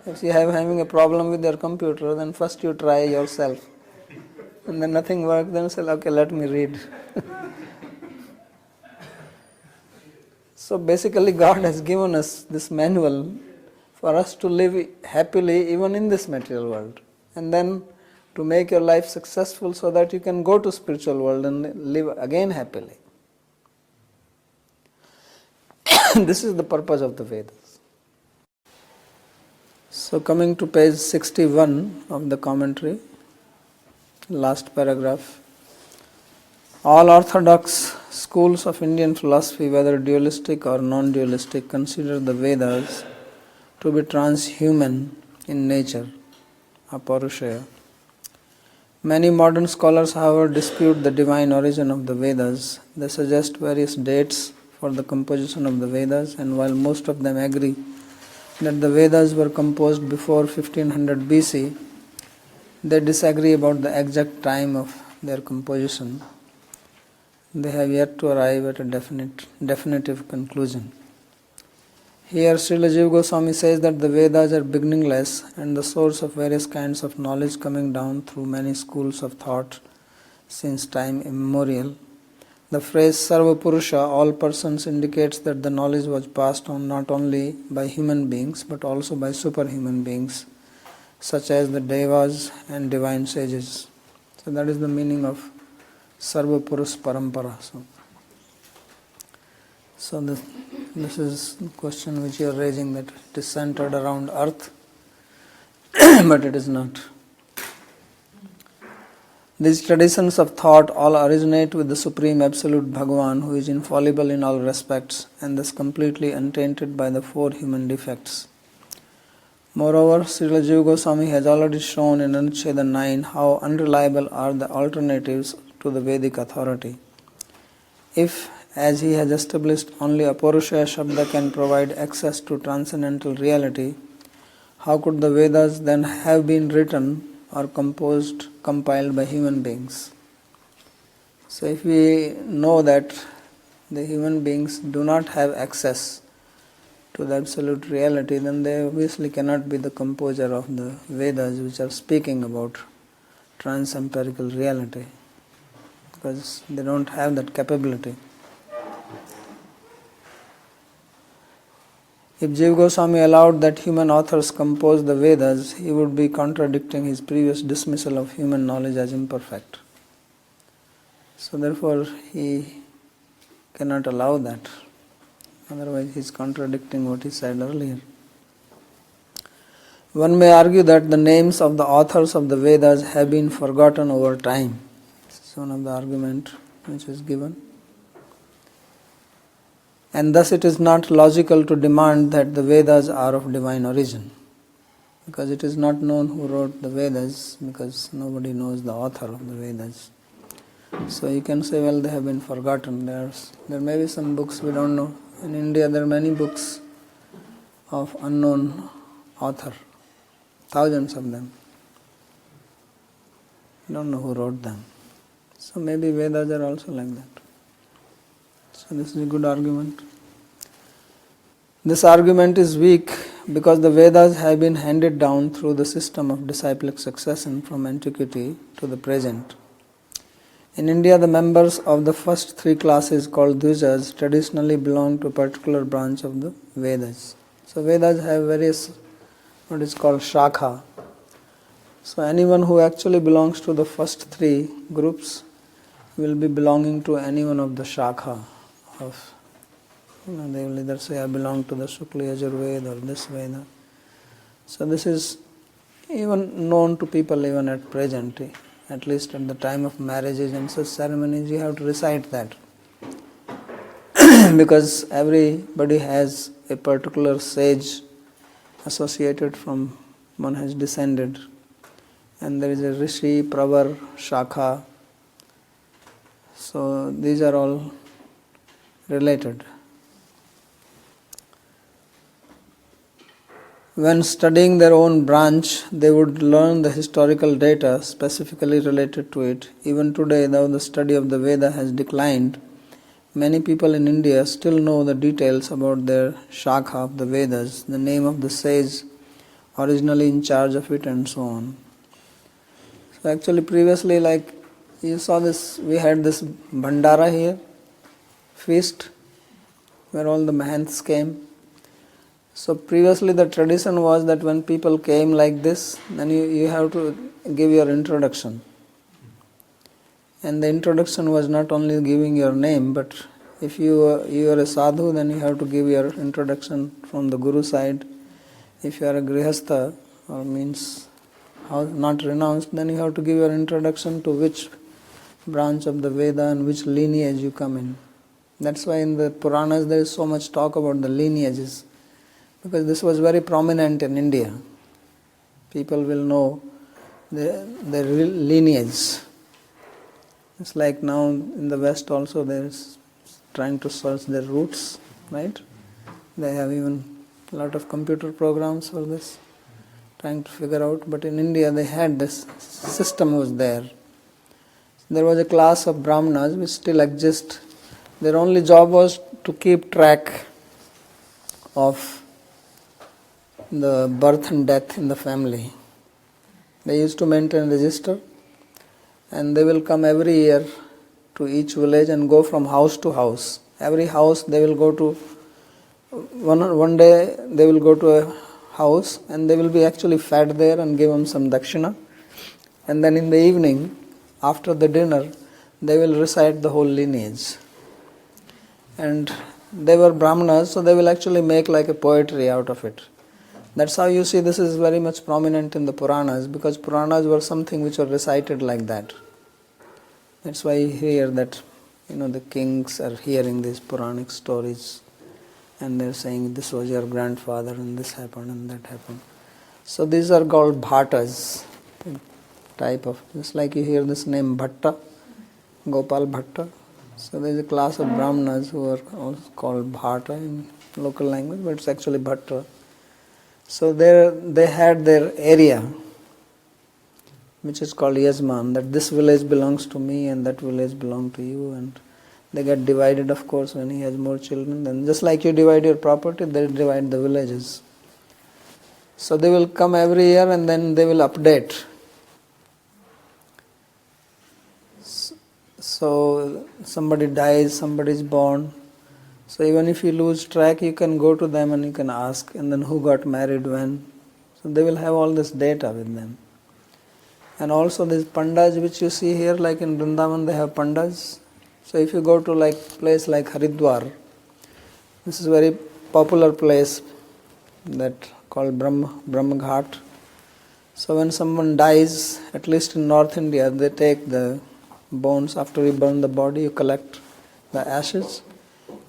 If you are having a problem with your computer, then first you try yourself. And then nothing works, then say, okay, let me read. So basically God has given us this manual for us to live happily even in this material world. And then to make your life successful so that you can go to spiritual world and live again happily. This is the purpose of the Vedas. So coming to page 61 of the commentary, last paragraph. All orthodox schools of Indian philosophy, whether dualistic or non-dualistic, consider the Vedas to be transhuman in nature, Apaurusheya. Many modern scholars, however, dispute the divine origin of the Vedas. They suggest various dates for the composition of the Vedas, and while most of them agree that the Vedas were composed before 1500 BC, they disagree about the exact time of their composition. They have yet to arrive at a definitive conclusion. Here Srila Jīva Gosvāmī says that the Vedas are beginningless and the source of various kinds of knowledge coming down through many schools of thought since time immemorial. The phrase Sarva Purusha, all persons, indicates that the knowledge was passed on not only by human beings but also by superhuman beings, such as the Devas and divine sages. So that is the meaning of Sarva Purus Parampara. So this is the question which you are raising, that it is centered around earth, but it is not. These traditions of thought all originate with the Supreme Absolute Bhagavan, who is infallible in all respects and thus completely untainted by the four human defects. Moreover, Srila Jīva Gosvāmī has already shown in Anuच्छeda 9 how unreliable are the alternatives to the Vedic authority. If, as he has established, only Apaurusheya Shabda can provide access to transcendental reality, how could the Vedas then have been written or compiled by human beings? So if we know that the human beings do not have access to the absolute reality, then they obviously cannot be the composer of the Vedas which are speaking about trans-empirical reality, because they don't have that capability. If Jīva Gosvāmī allowed that human authors compose the Vedas, he would be contradicting his previous dismissal of human knowledge as imperfect. So therefore he cannot allow that. Otherwise he is contradicting what he said earlier. One may argue that the names of the authors of the Vedas have been forgotten over time. This is one of the arguments which is given. And thus it is not logical to demand that the Vedas are of divine origin, because it is not known who wrote the Vedas, because nobody knows the author of the Vedas. So you can say, well, they have been forgotten. There may be some books we don't know. In India there are many books of unknown author, thousands of them. You don't know who wrote them. So maybe Vedas are also like that. So this is a good argument. This argument is weak because the Vedas have been handed down through the system of disciplic succession from antiquity to the present. In India, the members of the first three classes called Dvijas traditionally belong to a particular branch of the Vedas. So Vedas have various, what is called Shakha. So anyone who actually belongs to the first three groups will be belonging to any one of the Shakha of, they will either say, I belong to the Shukla Yajurveda or this Veda. So this is even known to people even at present. At least at the time of marriages and such ceremonies, you have to recite that. Because everybody has a particular sage associated from one has descended. And there is a Rishi, Pravar, Shakha. So these are all related. When studying their own branch, they would learn the historical data specifically related to it. Even today, though the study of the Veda has declined, many people in India still know the details about their Shakha of the Vedas, the name of the sage originally in charge of it, and so on. So actually previously, like you saw this, we had this Bhandara here, feast, where all the Mahants came. So previously the tradition was that when people came like this, then you have to give your introduction. And the introduction was not only giving your name, but if you are a sadhu, then you have to give your introduction from the Guru side. If you are a grihastha, or means not renounced, then you have to give your introduction to which branch of the Veda and which lineage you come in. That's why in the Puranas there is so much talk about the lineages, because this was very prominent in India. People will know their lineage. It's like now in the West also there is trying to search their roots, right? They have even a lot of computer programs for this, trying to figure out. But in India they had this system was there. There was a class of Brahmanas which still exist. Their only job was to keep track of the birth and death in the family. They used to maintain a register, and they will come every year to each village and go from house to house. Every house they will go to, one day they will go to a house and they will be actually fed there and give them some dakshina. And then in the evening, after the dinner, they will recite the whole lineage. And they were Brahmanas, so they will actually make like a poetry out of it. That's how you see this is very much prominent in the Puranas, because Puranas were something which were recited like that. That's why you hear that, the kings are hearing these Puranic stories and they're saying this was your grandfather and this happened and that happened. So these are called bhattas, type of, just like you hear this name Bhatta, Gopal Bhatta. So there is a class of Brahmanas who are also called Bhatta in local language, but it's actually Bhatta. So they had their area, which is called Yajman, that this village belongs to me and that village belongs to you, and they get divided, of course, when he has more children. Then just like you divide your property, they divide the villages. So they will come every year and then they will update. So somebody dies, somebody is born. So even if you lose track, you can go to them and you can ask, and then who got married when. So they will have all this data with them. And also these pandas which you see here, like in Vrindavan they have pandas. So if you go to like place like Haridwar, this is a very popular place that called Brahma Ghat. So when someone dies, at least in North India, they take the bones, after you burn the body, you collect the ashes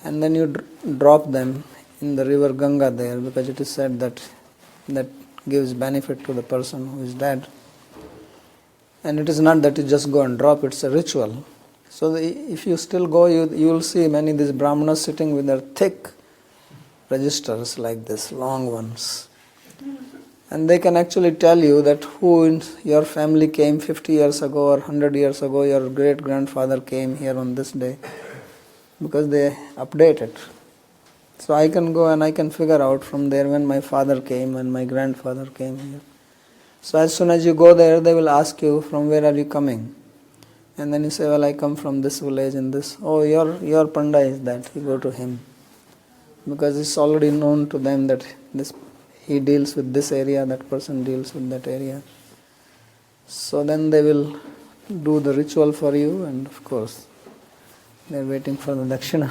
and then you drop them in the river Ganga there, because it is said that gives benefit to the person who is dead. And it is not that you just go and drop, it's a ritual. So if you still go, you will see many of these brahmanas sitting with their thick registers like this, long ones. And they can actually tell you that who in your family came 50 years ago or 100 years ago, your great-grandfather came here on this day, because they update it. So I can go and I can figure out from there when my father came and my grandfather came here. So as soon as you go there, they will ask you, from where are you coming? And then you say, well, I come from this village and this. Oh, your Panda is that. You go to him. Because it's already known to them that he deals with this area, that person deals with that area. So then they will do the ritual for you, and of course, they're waiting for the dakshina.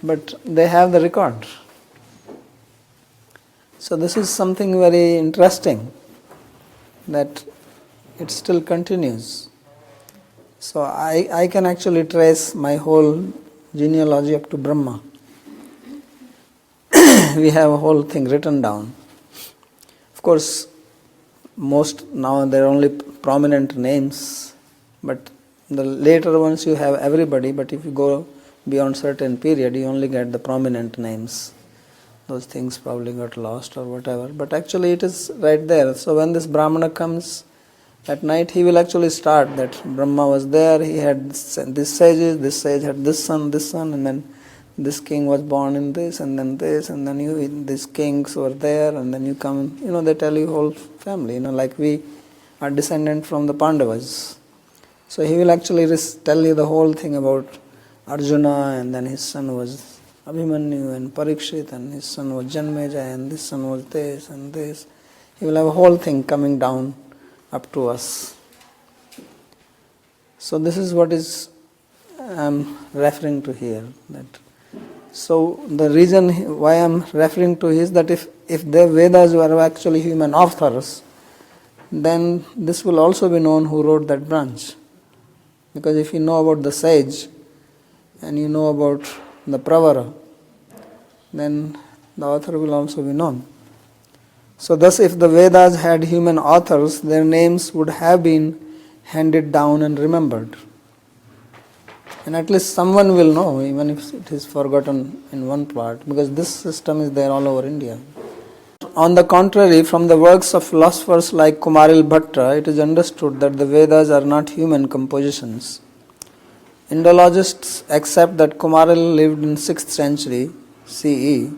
But they have the record. So this is something very interesting, that it still continues. So I can actually trace my whole genealogy up to Brahma. We have a whole thing written down. Of course, most now there are only prominent names, but the later ones you have everybody, but if you go beyond certain period, you only get the prominent names. Those things probably got lost or whatever, but actually it is right there. So when this Brahmana comes at night, he will actually start that Brahma was there, he had this sage had this son, and then this king was born in this, and then these kings were there, and then you come, they tell you whole family, like we are descendant from the Pandavas. So he will actually tell you the whole thing about Arjuna, and then his son was Abhimanyu and Parikshit, and his son was Janmeja, and this son was this and this. He will have a whole thing coming down up to us. So this is what I am referring to here. So the reason why I am referring to is that if the Vedas were actually human authors, then this will also be known who wrote that branch. Because if you know about the sage, and you know about the pravara, then the author will also be known. So thus, if the Vedas had human authors, their names would have been handed down and remembered. And at least someone will know, even if it is forgotten in one part, because this system is there all over India. On the contrary, from the works of philosophers like Kumaril Bhatta, it is understood that the Vedas are not human compositions. Indologists accept that Kumaril lived in 6th century CE.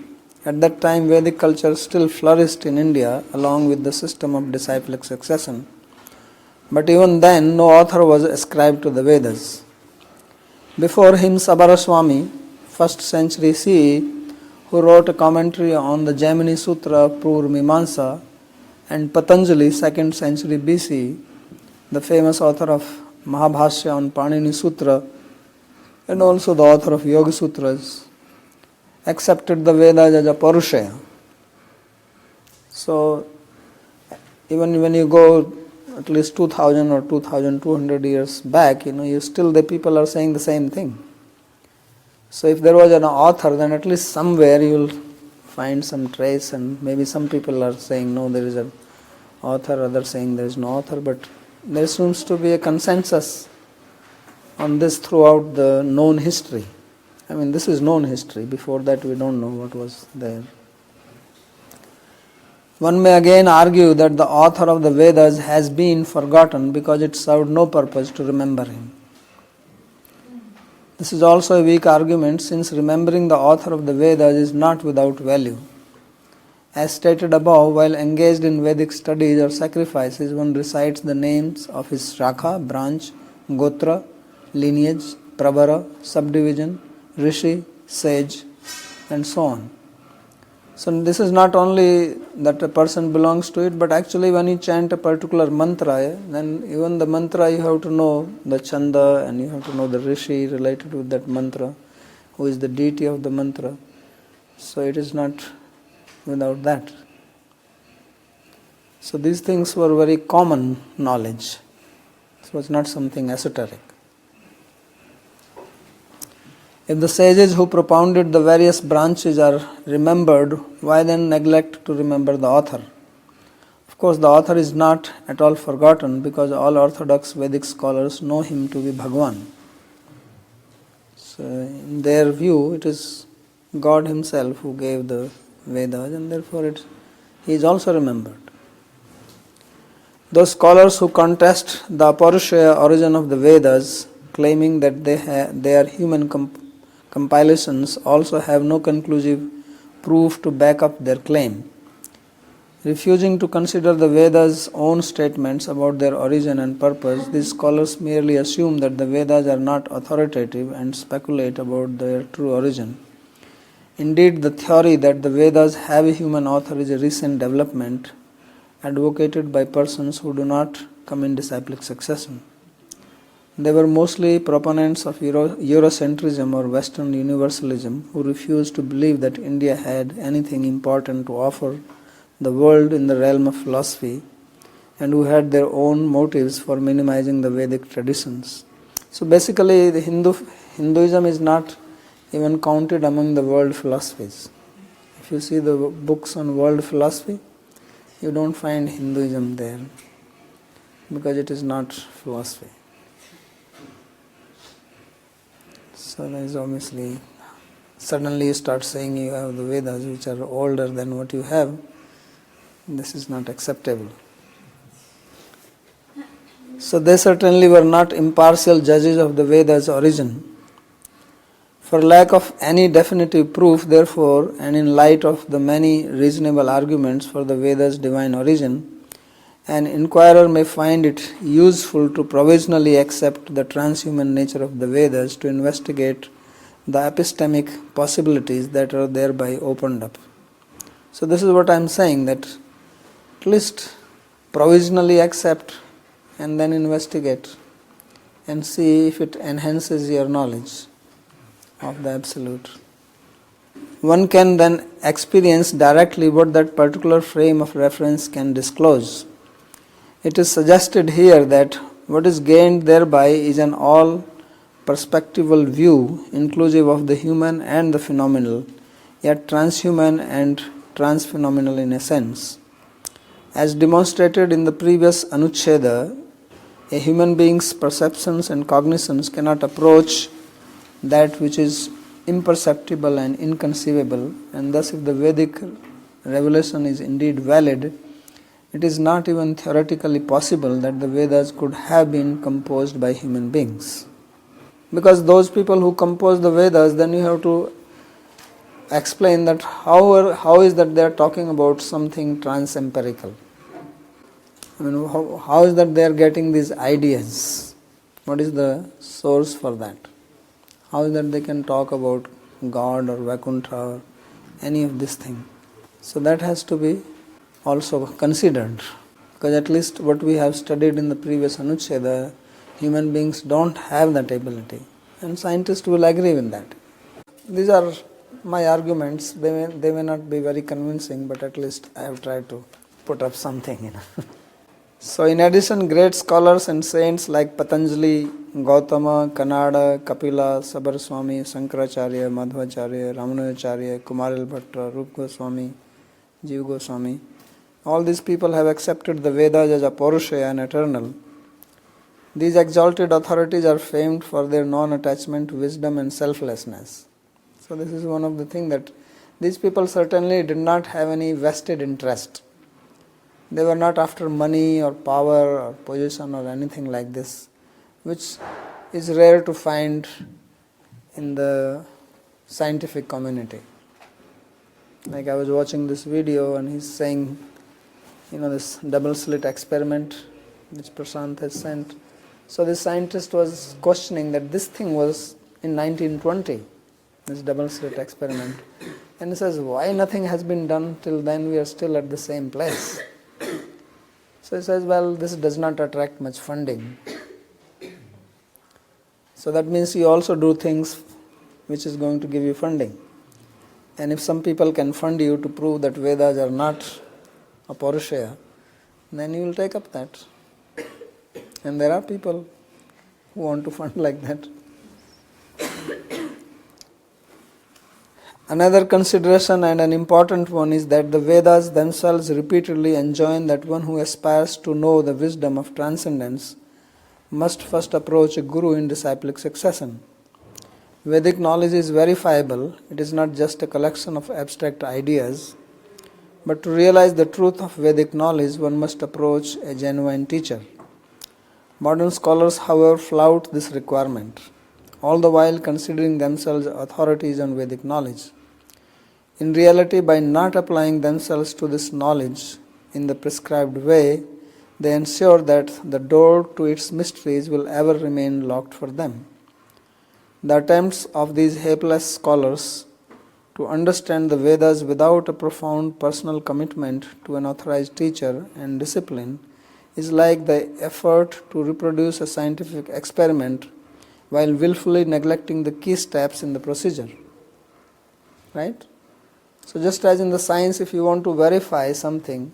At that time, Vedic culture still flourished in India along with the system of disciplic succession. But even then, no author was ascribed to the Vedas. Before him, Apaurusheya, 1st century CE, who wrote a commentary on the Jaimini Sutra Pur Mimamsa, and Patanjali, 2nd century BC, the famous author of Mahabhashya on Panini Sutra, and also the author of Yoga Sutras, accepted the Vedas as Apaurusheya. So, even when you go at least 2000 or 2200 years back, you still the people are saying the same thing. So if there was an author, then at least somewhere you will find some trace, and maybe some people are saying no, there is an author, others saying there is no author, but there seems to be a consensus on this throughout the known history. This is known history. Before that we don't know what was there. One may again argue that the author of the Vedas has been forgotten because it served no purpose to remember him. This is also a weak argument, since remembering the author of the Vedas is not without value. As stated above, while engaged in Vedic studies or sacrifices, one recites the names of his shakha, branch, gotra, lineage, pravara, subdivision, rishi, sage, and so on. So this is not only that a person belongs to it, but actually when you chant a particular mantra, then even the mantra you have to know the chanda, and you have to know the rishi related with that mantra, who is the deity of the mantra. So it is not without that. So these things were very common knowledge. It was not something esoteric. If the sages who propounded the various branches are remembered, why then neglect to remember the author? Of course, the author is not at all forgotten because all orthodox Vedic scholars know him to be Bhagwan. So in their view, it is God himself who gave the Vedas, and therefore he is also remembered. Those scholars who contest the Apaurusheya origin of the Vedas, claiming that they are human compilations, also have no conclusive proof to back up their claim. Refusing to consider the Vedas' own statements about their origin and purpose, these scholars merely assume that the Vedas are not authoritative and speculate about their true origin. Indeed, the theory that the Vedas have a human author is a recent development advocated by persons who do not come in disciplic succession. They were mostly proponents of Eurocentrism or Western universalism who refused to believe that India had anything important to offer the world in the realm of philosophy, and who had their own motives for minimizing the Vedic traditions. So basically, the Hinduism is not even counted among the world philosophies. If you see the books on world philosophy, you don't find Hinduism there because it is not philosophy. So there is obviously, suddenly you start saying you have the Vedas which are older than what you have. This is not acceptable. So they certainly were not impartial judges of the Vedas' origin. For lack of any definitive proof, therefore, and in light of the many reasonable arguments for the Vedas' divine origin, an inquirer may find it useful to provisionally accept the transhuman nature of the Vedas to investigate the epistemic possibilities that are thereby opened up. So this is what I am saying, that at least provisionally accept and then investigate and see if it enhances your knowledge of the Absolute. One can then experience directly what that particular frame of reference can disclose. It is suggested here that what is gained thereby is an all-perspectival view, inclusive of the human and the phenomenal, yet transhuman and transphenomenal in a sense. As demonstrated in the previous Anucheda, a human being's perceptions and cognitions cannot approach that which is imperceptible and inconceivable, and thus if the Vedic revelation is indeed valid, it is not even theoretically possible that the Vedas could have been composed by human beings. Because those people who compose the Vedas, then you have to explain that how is that they are talking about something trans-empirical. I mean, how is that they are getting these ideas? What is the source for that? How is that they can talk about God or Vaikuntha or any of this thing? So that has to be also considered, because at least what we have studied in the previous Anucheda, human beings don't have that ability, and scientists will agree with that. These are my arguments. They may not be very convincing, but at least I have tried to put up something. So in addition, great scholars and saints like Patanjali, Gautama, Kannada, Kapila, Sabar Swami, Shankaracharya, Madhvacharya, Ramanujacharya, Kumaril Bhatta, Rup Goswami, Jīva Gosvāmī, all these people have accepted the Vedas as Apaurusheya and eternal. These exalted authorities are famed for their non-attachment, wisdom and selflessness. So this is one of the things that these people certainly did not have any vested interest. They were not after money or power or position or anything like this, which is rare to find in the scientific community. Like I was watching this video and he's saying, this double slit experiment which Prashant has sent. So this scientist was questioning that this thing was in 1920, this double slit experiment. And he says, why nothing has been done till then? We are still at the same place. So he says, well, this does not attract much funding. So that means you also do things which is going to give you funding. And if some people can fund you to prove that Vedas are not Apaurusheya, then you will take up that. And there are people who want to fund like that. Another consideration, and an important one, is that the Vedas themselves repeatedly enjoin that one who aspires to know the wisdom of transcendence must first approach a guru in disciplic succession. Vedic knowledge is verifiable. It is not just a collection of abstract ideas. But to realize the truth of Vedic knowledge, one must approach a genuine teacher. Modern scholars, however, flout this requirement, all the while considering themselves authorities on Vedic knowledge. In reality, by not applying themselves to this knowledge in the prescribed way, they ensure that the door to its mysteries will ever remain locked for them. The attempts of these helpless scholars to understand the Vedas without a profound personal commitment to an authorized teacher and discipline is like the effort to reproduce a scientific experiment while willfully neglecting the key steps in the procedure. Right? So just as in the science, if you want to verify something,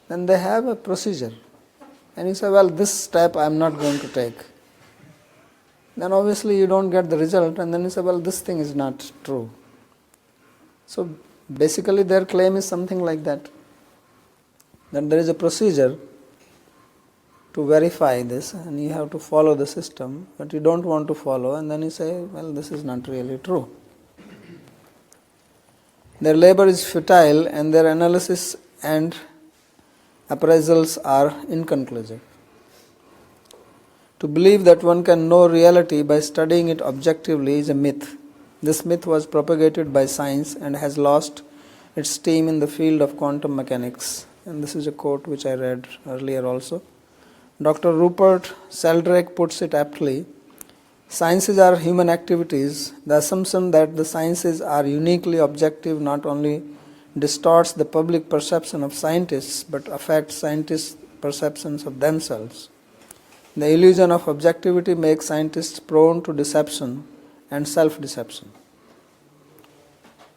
then they have a procedure. And you say, well, this step I am not going to take. Then obviously you don't get the result, and then you say, well, this thing is not true. So basically their claim is something like that there is a procedure to verify this, and you have to follow the system, but you don't want to follow, and then you say, well, this is not really true. Their labor is futile, and their analysis and appraisals are inconclusive. To believe that one can know reality by studying it objectively is a myth. This myth was propagated by science and has lost its steam in the field of quantum mechanics. And this is a quote which I read earlier also. Dr. Rupert Sheldrake puts it aptly: sciences are human activities. The assumption that the sciences are uniquely objective not only distorts the public perception of scientists but affects scientists' perceptions of themselves. The illusion of objectivity makes scientists prone to deception and self-deception.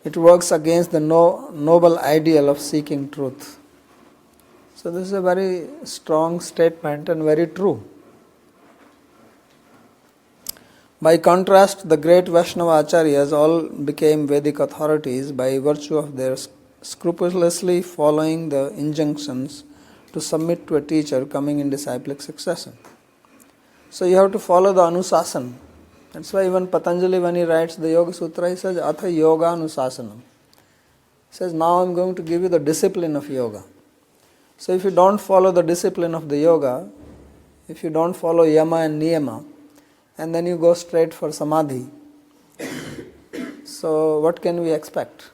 It works against the noble ideal of seeking truth. So this is a very strong statement and very true. By contrast, the great Vaishnava Acharyas all became Vedic authorities by virtue of their scrupulously following the injunctions to submit to a teacher coming in disciplic succession. So you have to follow the Anusasana. That's why even Patanjali, when he writes the Yoga Sutra, he says, Atha Yoga Anusasanam. He says, now I am going to give you the discipline of yoga. So if you don't follow the discipline of the yoga, if you don't follow yama and niyama, and then you go straight for samadhi, so what can we expect?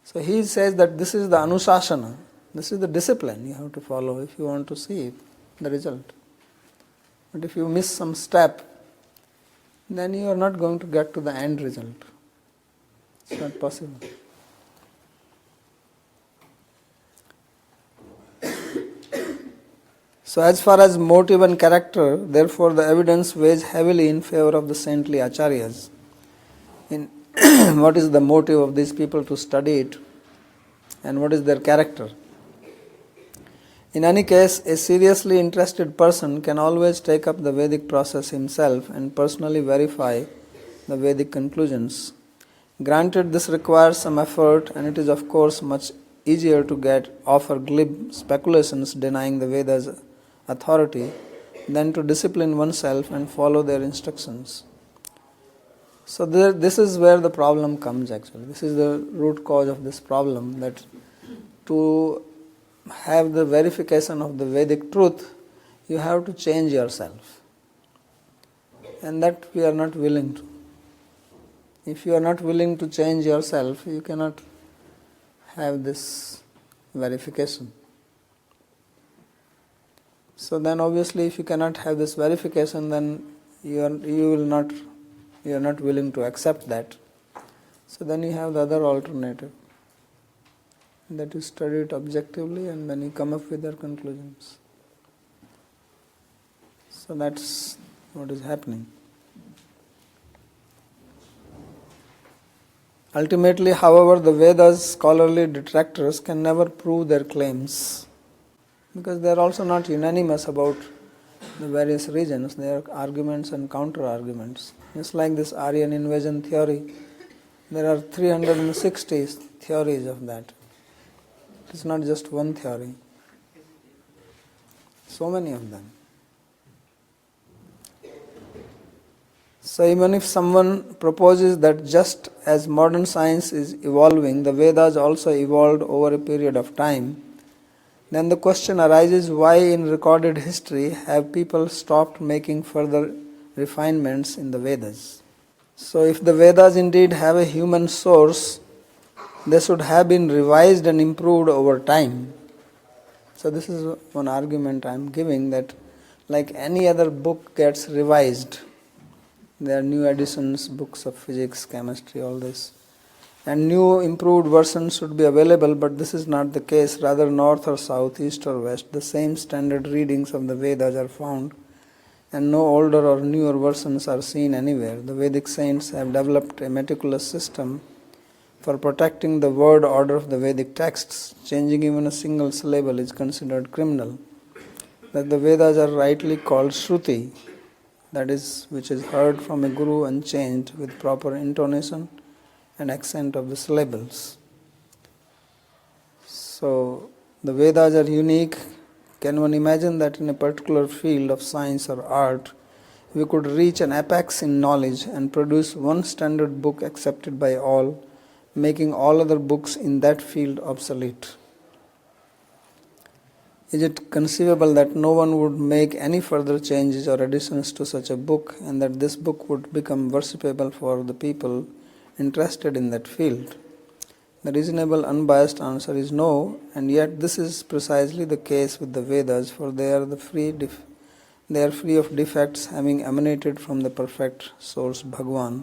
So he says that this is the anusasana, this is the discipline you have to follow if you want to see the result. But if you miss some step, then you are not going to get to the end result. It's not possible. So as far as motive and character, therefore the evidence weighs heavily in favor of the saintly acharyas. In what is the motive of these people to study it, and what is their character? In any case, a seriously interested person can always take up the Vedic process himself and personally verify the Vedic conclusions. Granted, this requires some effort, and it is of course much easier to offer glib speculations denying the Vedas' authority than to discipline oneself and follow their instructions. So this is where the problem comes actually. This is the root cause of this problem, that to have the verification of the Vedic truth, you have to change yourself. And that we are not willing to. If you are not willing to change yourself, you cannot have this verification. So then obviously if you cannot have this verification, then you are not willing to accept that. So then you have the other alternative, that you study it objectively and then you come up with your conclusions. So that's what is happening. Ultimately, however, the Vedas' scholarly detractors can never prove their claims, because they are also not unanimous about the various regions. There are arguments and counter-arguments. Just like this Aryan invasion theory, there are 360 theories of that. It's not just one theory. So many of them. So even if someone proposes that just as modern science is evolving, the Vedas also evolved over a period of time, then the question arises, why in recorded history have people stopped making further refinements in the Vedas? So if the Vedas indeed have a human source, they should have been revised and improved over time. So this is one argument I am giving, that like any other book gets revised. There are new editions, books of physics, chemistry, all this. And new improved versions should be available, but this is not the case. Rather, north or south, east or west, the same standard readings of the Vedas are found, and no older or newer versions are seen anywhere. The Vedic saints have developed a meticulous system for protecting the word order of the Vedic texts. Changing even a single syllable is considered criminal. That the Vedas are rightly called Shruti, that is, which is heard from a guru unchanged with proper intonation and accent of the syllables. So, the Vedas are unique. Can one imagine that in a particular field of science or art, we could reach an apex in knowledge and produce one standard book accepted by all, making all other books in that field obsolete? Is it conceivable that no one would make any further changes or additions to such a book, and that this book would become worshipable for the people interested in that field? The reasonable, unbiased answer is no, and yet this is precisely the case with the Vedas, for they are free of defects, having emanated from the perfect source Bhagavān.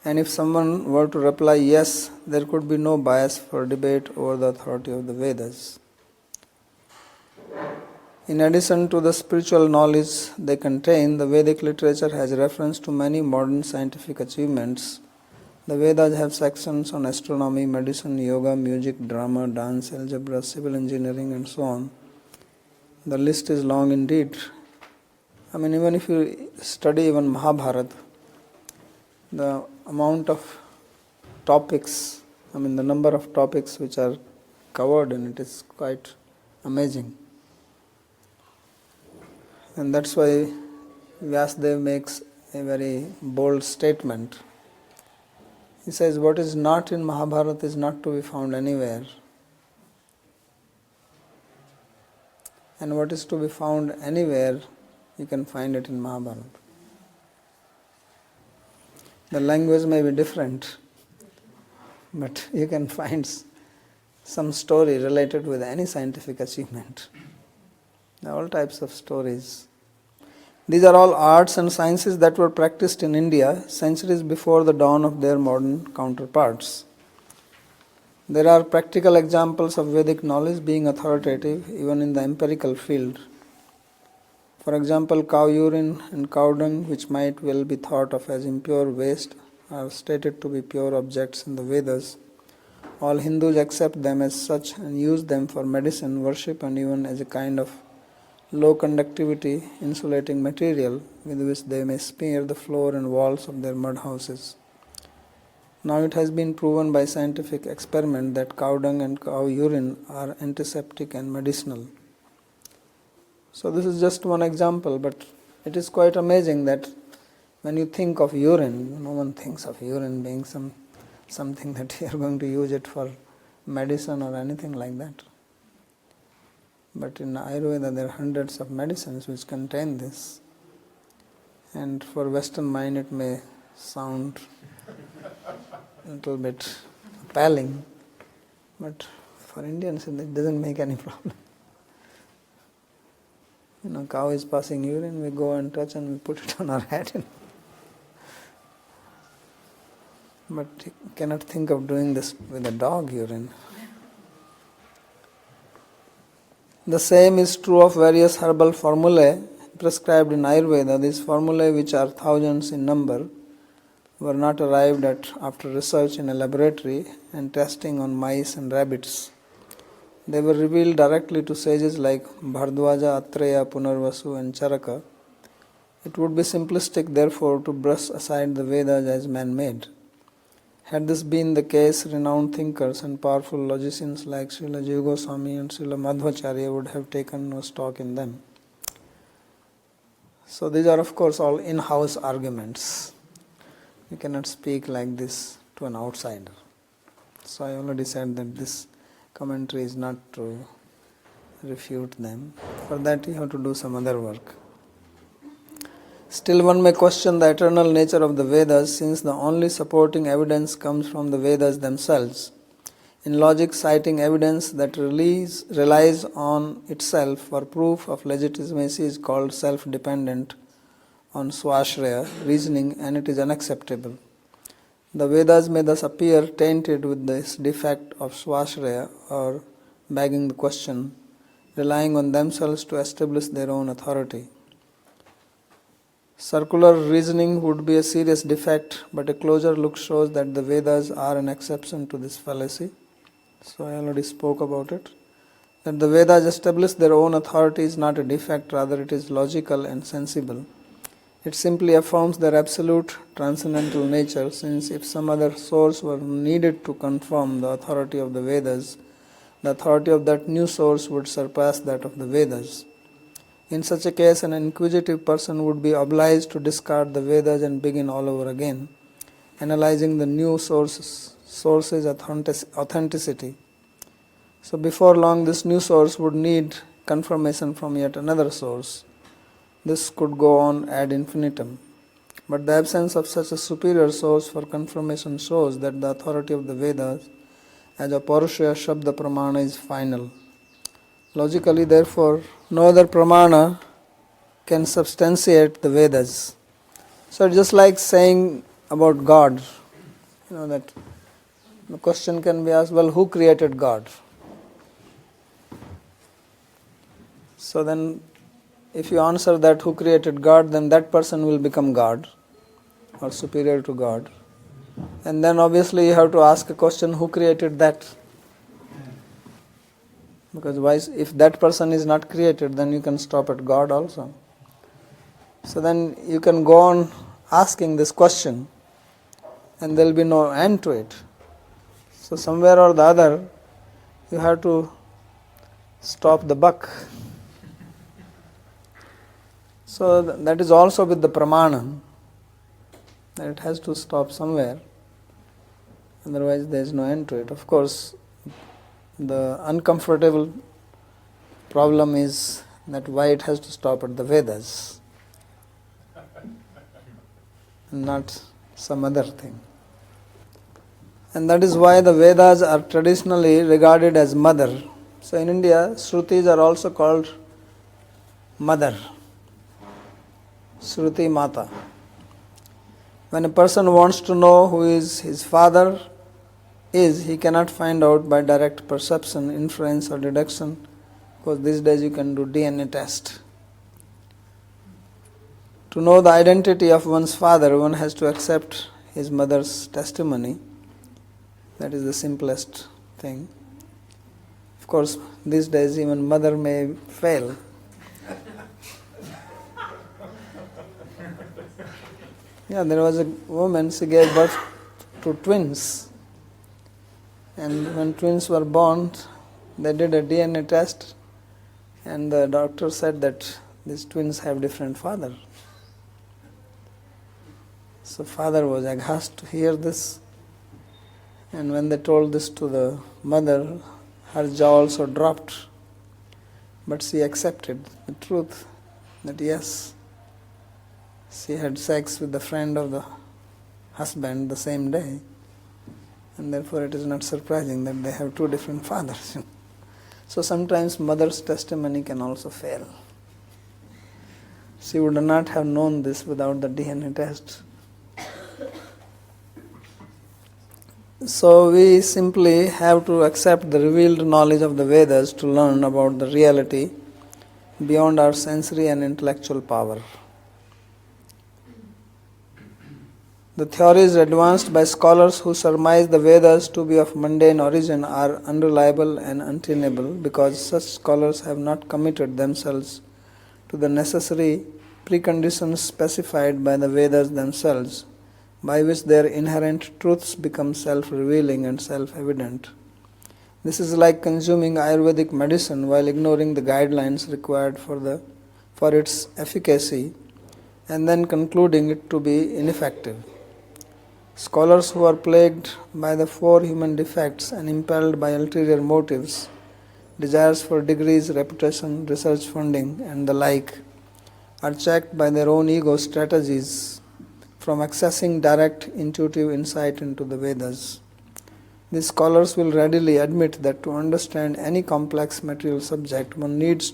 And if someone were to reply yes, there could be no bias for debate over the authority of the Vedas. In addition to the spiritual knowledge they contain, the Vedic literature has reference to many modern scientific achievements. The Vedas have sections on astronomy, medicine, yoga, music, drama, dance, algebra, civil engineering, and so on. The list is long indeed. Even if you study even Mahabharata, the amount of topics, the number of topics which are covered in it is quite amazing. And that's why Vyāsa makes a very bold statement. He says, what is not in Mahabharata is not to be found anywhere. And what is to be found anywhere, you can find it in Mahabharata. The language may be different, but you can find some story related with any scientific achievement. There are all types of stories. These are all arts and sciences that were practiced in India centuries before the dawn of their modern counterparts. There are practical examples of Vedic knowledge being authoritative even in the empirical field. For example, cow urine and cow dung, which might well be thought of as impure waste, are stated to be pure objects in the Vedas. All Hindus accept them as such and use them for medicine, worship, and even as a kind of low conductivity insulating material with which they may smear the floor and walls of their mud houses. Now it has been proven by scientific experiment that cow dung and cow urine are antiseptic and medicinal. So this is just one example, but it is quite amazing that when you think of urine, no one thinks of urine being something that you are going to use it for medicine or anything like that. But in Ayurveda there are hundreds of medicines which contain this. And for Western mind it may sound a little bit appalling, but for Indians it doesn't make any problem. Cow is passing urine, we go and touch and we put it on our head. But you cannot think of doing this with a dog urine. The same is true of various herbal formulae prescribed in Ayurveda. These formulae, which are thousands in number, were not arrived at after research in a laboratory and testing on mice and rabbits. They were revealed directly to sages like Bhardwaja, Atreya, Punarvasu and Charaka. It would be simplistic, therefore, to brush aside the Vedas as man-made. Had this been the case, renowned thinkers and powerful logicians like Srila Jīva Gosvāmī and Srila Madhvacharya would have taken no stock in them. So these are of course all in-house arguments. You cannot speak like this to an outsider. So I already said that this commentary is not to refute them. For that you have to do some other work. Still one may question the eternal nature of the Vedas, since the only supporting evidence comes from the Vedas themselves. In logic, citing evidence that relies on itself for proof of legitimacy is called self-dependent on swashraya reasoning, and it is unacceptable. The Vedas may thus appear tainted with this defect of swashraya, or begging the question, relying on themselves to establish their own authority. Circular reasoning would be a serious defect, but a closer look shows that the Vedas are an exception to this fallacy. So I already spoke about it. That the Vedas establish their own authority is not a defect, rather it is logical and sensible. It simply affirms their absolute transcendental nature, since if some other source were needed to confirm the authority of the Vedas, the authority of that new source would surpass that of the Vedas. In such a case, an inquisitive person would be obliged to discard the Vedas and begin all over again, analyzing the new source's authenticity. So before long, this new source would need confirmation from yet another source. This could go on ad infinitum. But the absence of such a superior source for confirmation shows that the authority of the Vedas, as Apaurusheya Shabda pramāṇa, is final. Logically, therefore, no other pramāṇa can substantiate the Vedas. So it's just like saying about God, that the question can be asked, well, who created God? So then, if you answer that who created God, then that person will become God or superior to God. And then obviously you have to ask a question, who created that? Because if that person is not created, then you can stop at God also. So then you can go on asking this question and there will be no end to it. So somewhere or the other, you have to stop the buck. So that is also with the pramāṇan, that it has to stop somewhere, otherwise there is no end to it. Of course, the uncomfortable problem is that why it has to stop at the Vedas, and not some other thing. And that is why the Vedas are traditionally regarded as mother. So in India, Shrutis are also called mother, Shruti Mata. When a person wants to know who is his father is, he cannot find out by direct perception, inference or deduction, because these days you can do DNA test. To know the identity of one's father, one has to accept his mother's testimony. That is the simplest thing. Of course, these days even mother may fail. Yeah, there was a woman, she gave birth to twins. And when twins were born, they did a DNA test, and the doctor said that these twins have different father. So father was aghast to hear this, and when they told this to the mother, her jaw also dropped. But she accepted the truth that yes, she had sex with the friend of the husband the same day, and therefore it is not surprising that they have two different fathers. So sometimes mother's testimony can also fail. She would not have known this without the DNA test. So we simply have to accept the revealed knowledge of the Vedas to learn about the reality beyond our sensory and intellectual power. The theories advanced by scholars who surmise the Vedas to be of mundane origin are unreliable and untenable because such scholars have not committed themselves to the necessary preconditions specified by the Vedas themselves, by which their inherent truths become self-revealing and self-evident. This is like consuming Ayurvedic medicine while ignoring the guidelines required for its efficacy and then concluding it to be ineffective. Scholars who are plagued by the four human defects and impelled by ulterior motives, desires for degrees, reputation, research funding, and the like, are checked by their own ego strategies from accessing direct intuitive insight into the Vedas. These scholars will readily admit that to understand any complex material subject, one needs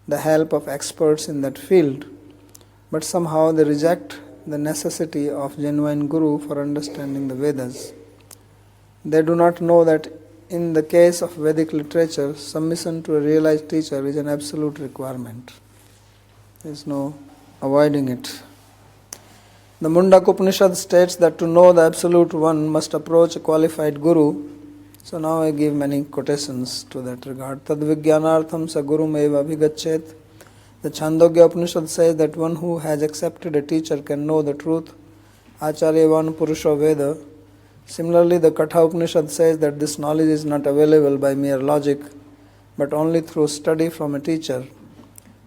the help of experts in that field, but somehow they reject the necessity of genuine guru for understanding the Vedas. They do not know that in the case of Vedic literature, submission to a realized teacher is an absolute requirement. There is no avoiding it. The Mundak Upanishad states that to know the Absolute One must approach a qualified guru. So now I give many quotations to that regard. Tad Vijnanartham sa gurum eva abhigachet. The Chandogya Upanishad says that one who has accepted a teacher can know the truth. Acharyavan Purusho Veda. Similarly, the Katha Upanishad says that this knowledge is not available by mere logic, but only through study from a teacher.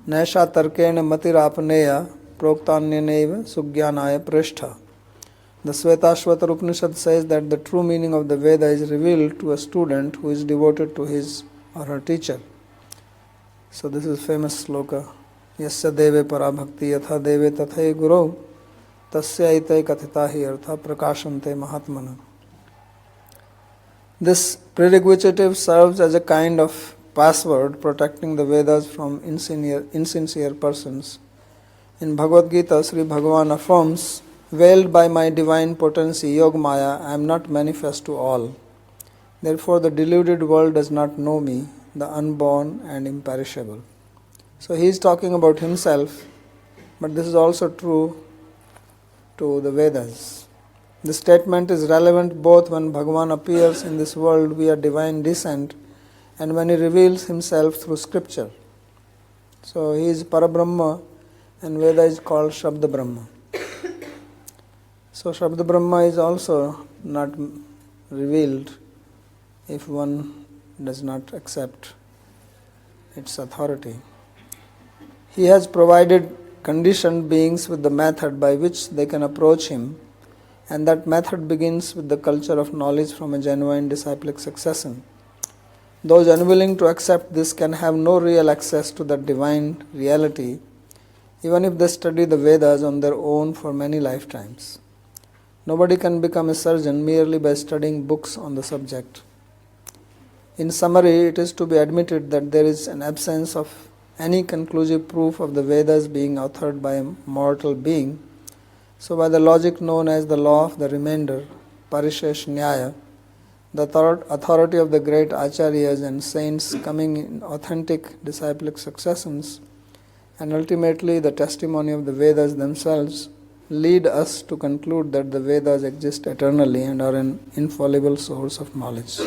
Naisha tarkena matirapaneya proktanyaneva suggyanaya prashtha. The Svetashvatar Upanishad says that the true meaning of the Veda is revealed to a student who is devoted to his or her teacher. So this is famous sloka. Yasya deve parabhakti yatha deve tathe guru tasya ite kathitahi artha prakashante mahatmana. This prerequisite serves as a kind of password protecting the Vedas from insincere persons. In Bhagavad Gita, Sri Bhagavan affirms, veiled by my divine potency, Yogmaya, I am not manifest to all. Therefore the deluded world does not know me, the unborn and imperishable. So he is talking about himself, but this is also true to the Vedas. This statement is relevant both when Bhagavan appears in this world via divine descent and when he reveals himself through scripture. So he is Parabrahma and Veda is called Shabda Brahma. So Shabda Brahma is also not revealed if one does not accept its authority. He has provided conditioned beings with the method by which they can approach him, and that method begins with the culture of knowledge from a genuine disciplic succession. Those unwilling to accept this can have no real access to that divine reality, even if they study the Vedas on their own for many lifetimes. Nobody can become a surgeon merely by studying books on the subject. In summary, it is to be admitted that there is an absence of any conclusive proof of the Vedas being authored by a mortal being. So by the logic known as the law of the remainder, Parishesh Nyaya, the authority of the great acharyas and saints coming in authentic disciplic successions, and ultimately the testimony of the Vedas themselves, lead us to conclude that the Vedas exist eternally and are an infallible source of knowledge.